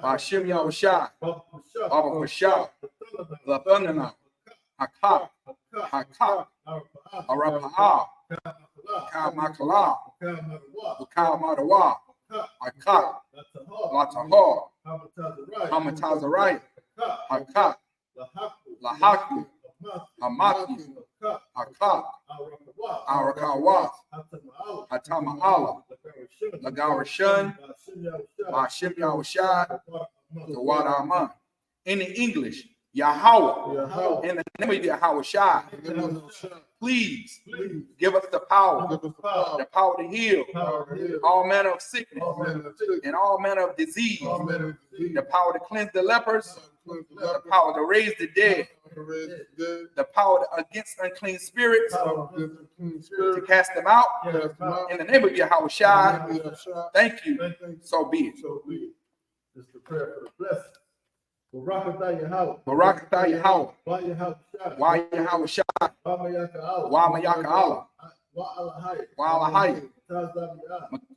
Hashem Yahushua. Baba Kushah. Lathanana. Hakak. Hakak. Arapa'ah. Kamakala. Ukamadawa. Hakak. Latahar. Hamatazariah. Hakak. Lahaku. Hamaki. Hakak. Arakawa. Hatama'ala. Lagarashan. Hashem Yahushua. Tawad Aman. In the English, Yahweh. In the name of Yahushua. Please give us the power to heal all manner of sickness and all manner of disease, the power to cleanse the lepers, the power to raise the dead, the power against unclean spirits, to cast them out. In the name of Yahushua, thank you. So be it. This is the prayer for the blessing. Barakatah Yahweh. Barakatah Yahweh. Wa Yahushua. Wa Mayaka Allah. Wa Alahai.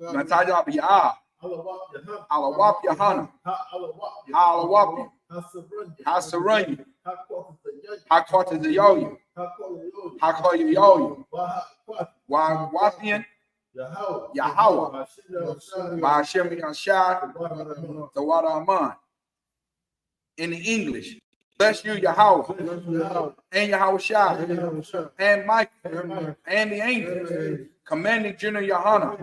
Mataja Bi'ah. Alawap Yahana. Alawap Hasarunyu, Hakwatazayoyu, Hakoyoyoyu, Wawapian, Yahweh, Ba'ashem Yashai, the Wada Aman. In the English, bless you, Yahweh, and Yahweh Shai, and Michael, and the angels, commanding General Yohana,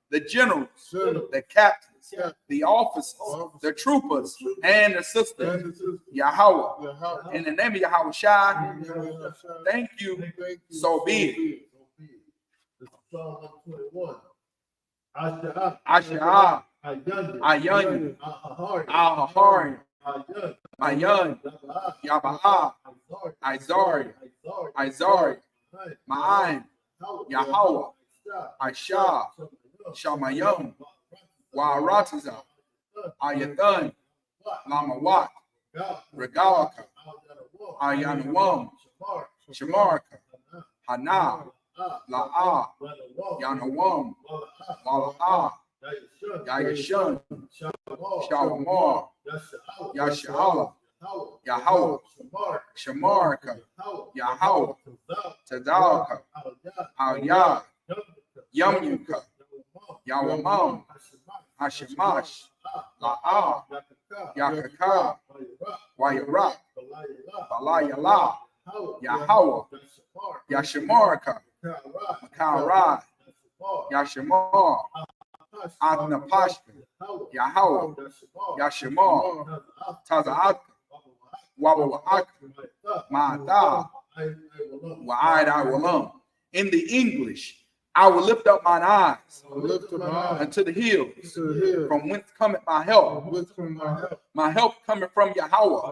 the generals, the captains, the officers, the troopers, and the sisters, Yahweh. In the name of Yahweh Shai, thank you, so be it. Psalm 121. Asherah, Ayun, Ahari, Ayun, Yabaa, Izari, Ma'an, Yahweh, Aisha, Shamayim, Wa'aratiza, Ayathan, Lamawat, Regalaka, Ayanawam, Shamarka, Hana, La'a, Yanawam, Mala'a, Yayashun, Shalamar, Yashala, Yahweh, Shamarka, Yahweh, Tadalka, Al-Yah, Yamyuka, Yawamam, Hashemash, La'a, Yakaka, Wayarak, Balayala, Yahweh, Yashamarka, Karai, Yashamar, Atnapashka, Yahweh, Yashamar, Taza'at, Wawa'ak, Ma'ata, Wa'ad Walam. In the English, I will lift up mine eyes unto the hills, from whence cometh my help. My help cometh from Yahweh,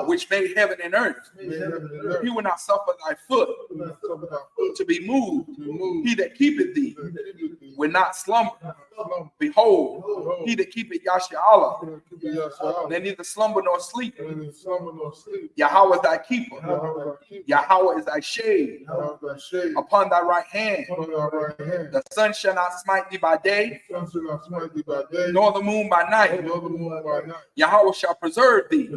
which made heaven and earth. He will not suffer thy foot to be moved. He that keepeth thee will not slumber. Behold, he that keepeth Yashala, they neither slumber nor sleep. Yahweh is thy keeper. Yahweh is thy shade upon thy right hand. The sun shall not smite thee by day, nor the moon by night. Yahweh shall preserve thee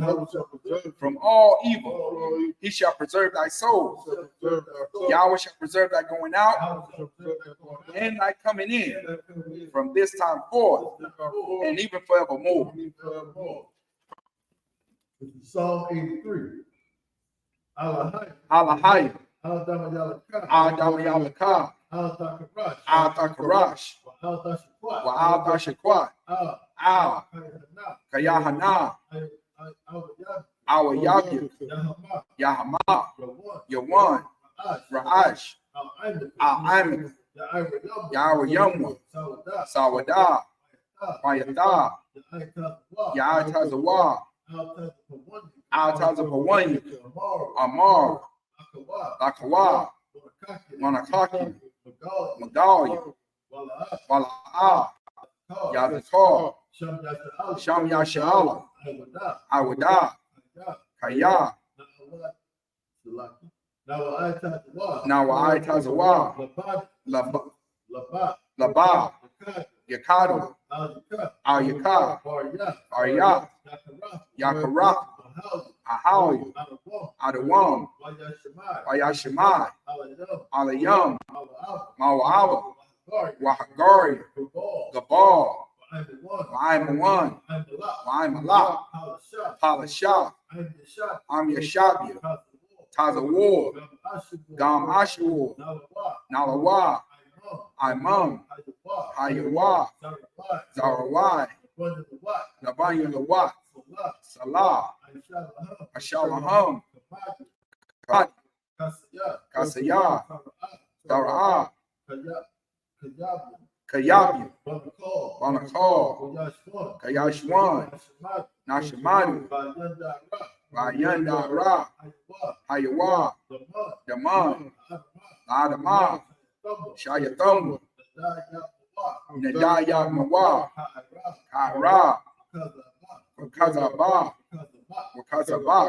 from all evil. He shall preserve thy soul. Yahweh shall preserve thy going out and thy coming in from this time forth and even forevermore. Psalm 83. Alahai, Al-Damayalaka, Al-Damayalaka, Al-Takarash, Al-Takarash, Wa'al-Tashakwat, Al, Kayahana, Awayabuk, Yahama, Yawan, Ra'ash, Al-Amak, Yahweh Sawada, Wayata, Ya'atazawa, Al-Tazapawan, Amar, Lakawa, Manakaki, Magalia, Wala'a, Yazakar, Sham Yashala, Awada, Kaya, Nawa'atazawa, Laba, Yakadu, Al-Yaka, Arya, Yakara, Ahawi, Adawam, Ayashimai, Alayam, Mawa'aba, Wahagari, Gabal, Wa'aimawan, Wa'aimalak, Palashah, Amyashabia, Tazawar, Gam Ashur, Nalawa, Imam, Hayawa, Zarawai, Nabayulawat, Salah, Ashalaham, Kasaya, Dara'a, Kayabi, Banakal, Kayashwan, Nashamadu, Bayandara, Hayawa, Yaman, Adama, Shayatham, Nadaya Mawa, Kara, Wakazaba, Wakazaba,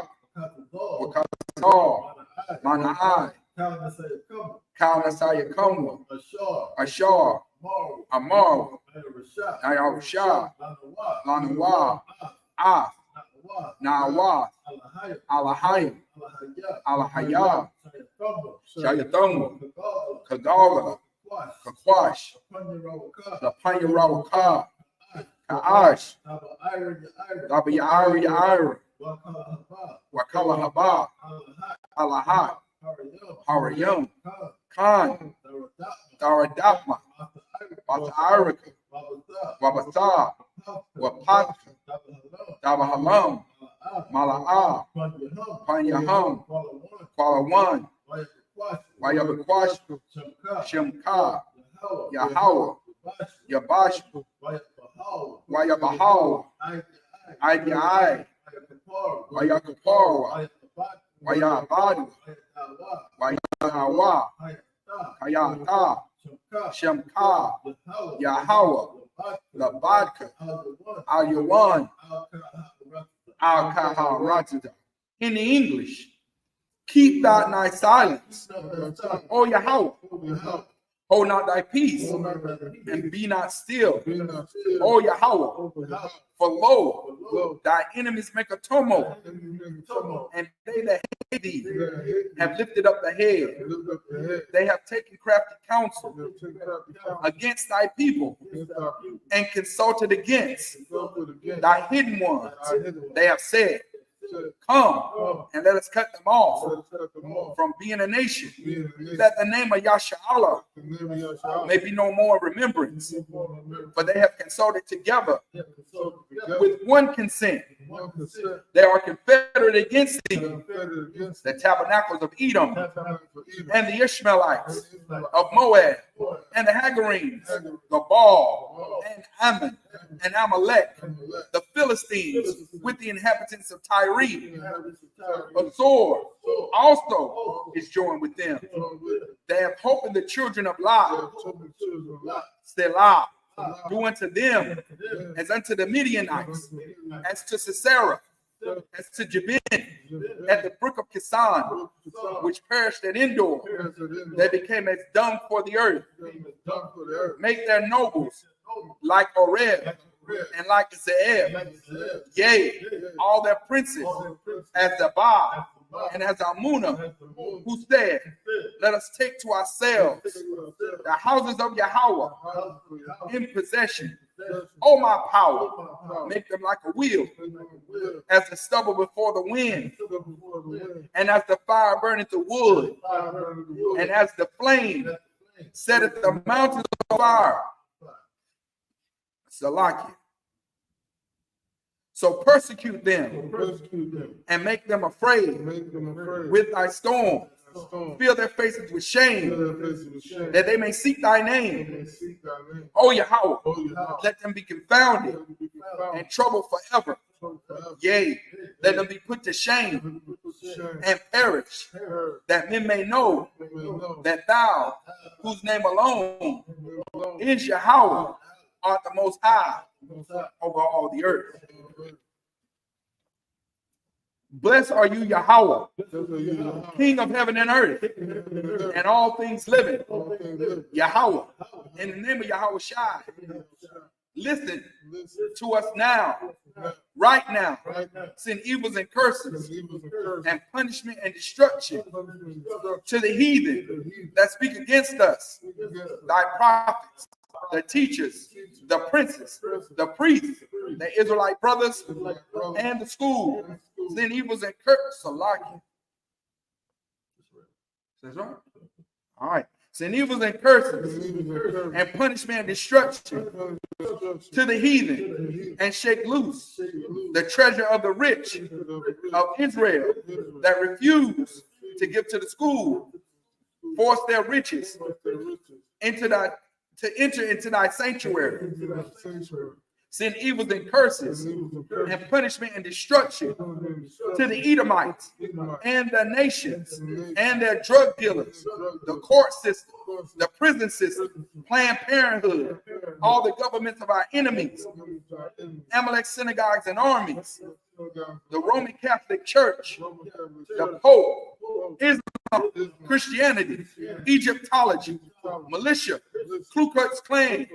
Wakazal, Mana'ai, Kaunasaya Kumwa, Ashar, Amar, Nayarusha, Lanawa, Ah, Naawa, Alahayim, Alahaya, Shayathumba, Kagala, Kakwash, Lapanya Rawaka, Kaash, Dabi Yaira, Wakala Haba, Alahat, Harayum, Khan, Daradapma, Batairika, Wabata, Wapat, Dabahalam, Malaa, Panyahum, Kuala Wayabakwash, Shemka, Yahweh, Yabash, Wayabahal, Idai, Wayakapara, Wayabadu, Wayahawa, Kayata, Shemka, Yahweh, Labadka, Al-Yawan, Al-Kaharatida. In the English, keep thou thy silence, O Yahweh. Hold not thy peace, and be not still, O Yahweh. For lo, thy enemies make a tumult, and they that hate thee have lifted up the head. They have taken crafty counsel against thy people, and consulted against thy hidden ones. They have said, come and let us cut them off from being a nation, that the name of Yasha may be no more in remembrance. For they have consulted together with one consent. They are confederate against thee, the tabernacles of Edom, and the Ishmaelites of Moab, and the Hagarenes, the Baal, and Ammon, and Amalek, the Philistines, with the inhabitants of Tyre. Azor also is joined with them. They have hope in the children of Lot. Selah, do unto them as unto the Midianites, as to Sisera, as to Jabin, at the brook of Kisan, which perished at Endor. They became as dung for the earth. Make their nobles like Oreb, and like Zeeb, yea, all their princes as Zabah and as Almunah, who said, let us take to ourselves the houses of Yahweh in possession. O my power, make them like a wheel, as the stubble before the wind, and as the fire burneth the wood, and as the flame setteth the mountains of fire. Salakia. So persecute them and make them afraid with thy storm. Fill their faces with shame, that they may seek thy name. O Yahweh, let them be confounded and troubled forever. Yea, let them be put to shame and perish, that men may know that thou, whose name alone is Yahweh, art the most high over all the earth. Blessed are you, Yahweh, King of heaven and earth, and all things living. Yahweh, in the name of Yahweh Shai, listen to us now, right now. Send evils and curses and punishment and destruction to the heathen that speak against us, thy prophets, the teachers, the princes, the priests, the Israelite brothers, and the school. Send evils and curses. Salaki. That's right. All right. Send evils and curses and punishment and destruction to the heathen, and shake loose the treasure of the rich of Israel that refuse to give to the school. Force their riches to enter into thy sanctuary. Send evils and curses and punishment and destruction to the Edomites and the nations and their drug dealers, the court system, the prison system, Planned Parenthood, all the governments of our enemies, Amalek synagogues and armies, the Roman Catholic Church, the Pope, Islam, Christianity, Egyptology, militia, Ku Klux Klan,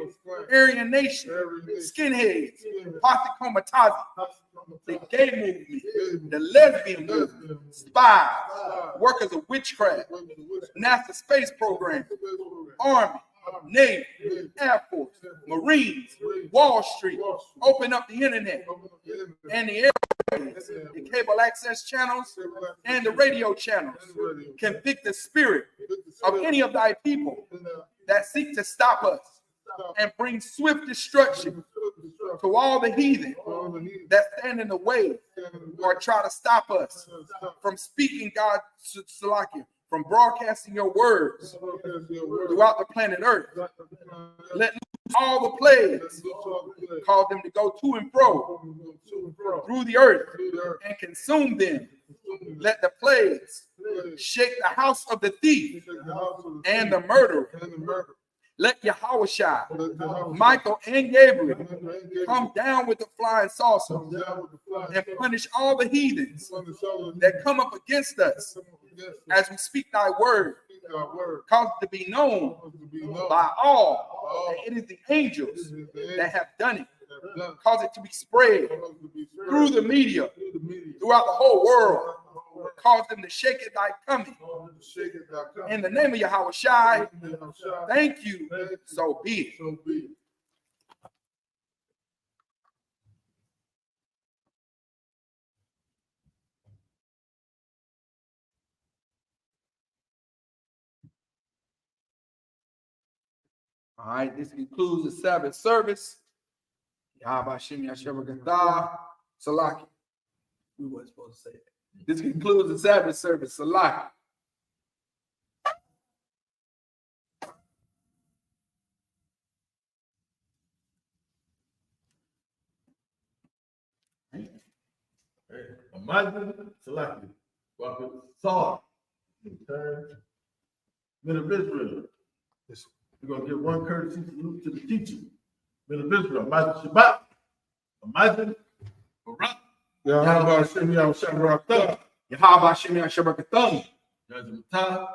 Aryan Nation, skinheads, Posse Comitazi, the gay movement, the lesbian movement, spies, workers of witchcraft, NASA space program, Army, Navy, Air Force, Marines, Wall Street, open up the internet and the airways, the cable access channels and the radio channels. Convict the spirit of any of thy people that seek to stop us and bring swift destruction to all the heathen that stand in the way or try to stop us from speaking God's Salakia, from broadcasting your words throughout the planet Earth. Let loose all the plagues, cause them to go to and fro through the earth and consume them. Let the plagues shake the house of the thief and the murderer. Let Yahushua, Michael, and Gabriel come down with the flying saucer and punish all the heathens that come up against us as we speak thy word. Cause it to be known by all that it is the angels that have done it. Cause it to be spread through the media, throughout the whole world. Cause them to shake at thy coming. In the name of Yahushua, thank you. So be it. All right, this concludes the Sabbath service. Salaki. We weren't supposed to say that. This concludes the Sabbath service. Salaki. Imagine Salaki. Saw. Men of Israel. We're going to give one courtesy salute to the teacher. Men of Israel. Imagine Shabbat. Imagine Barak. Yahweh Shem Yahweh Shabbat. Yahweh Shem Yahweh Shabbat. Judge Matah.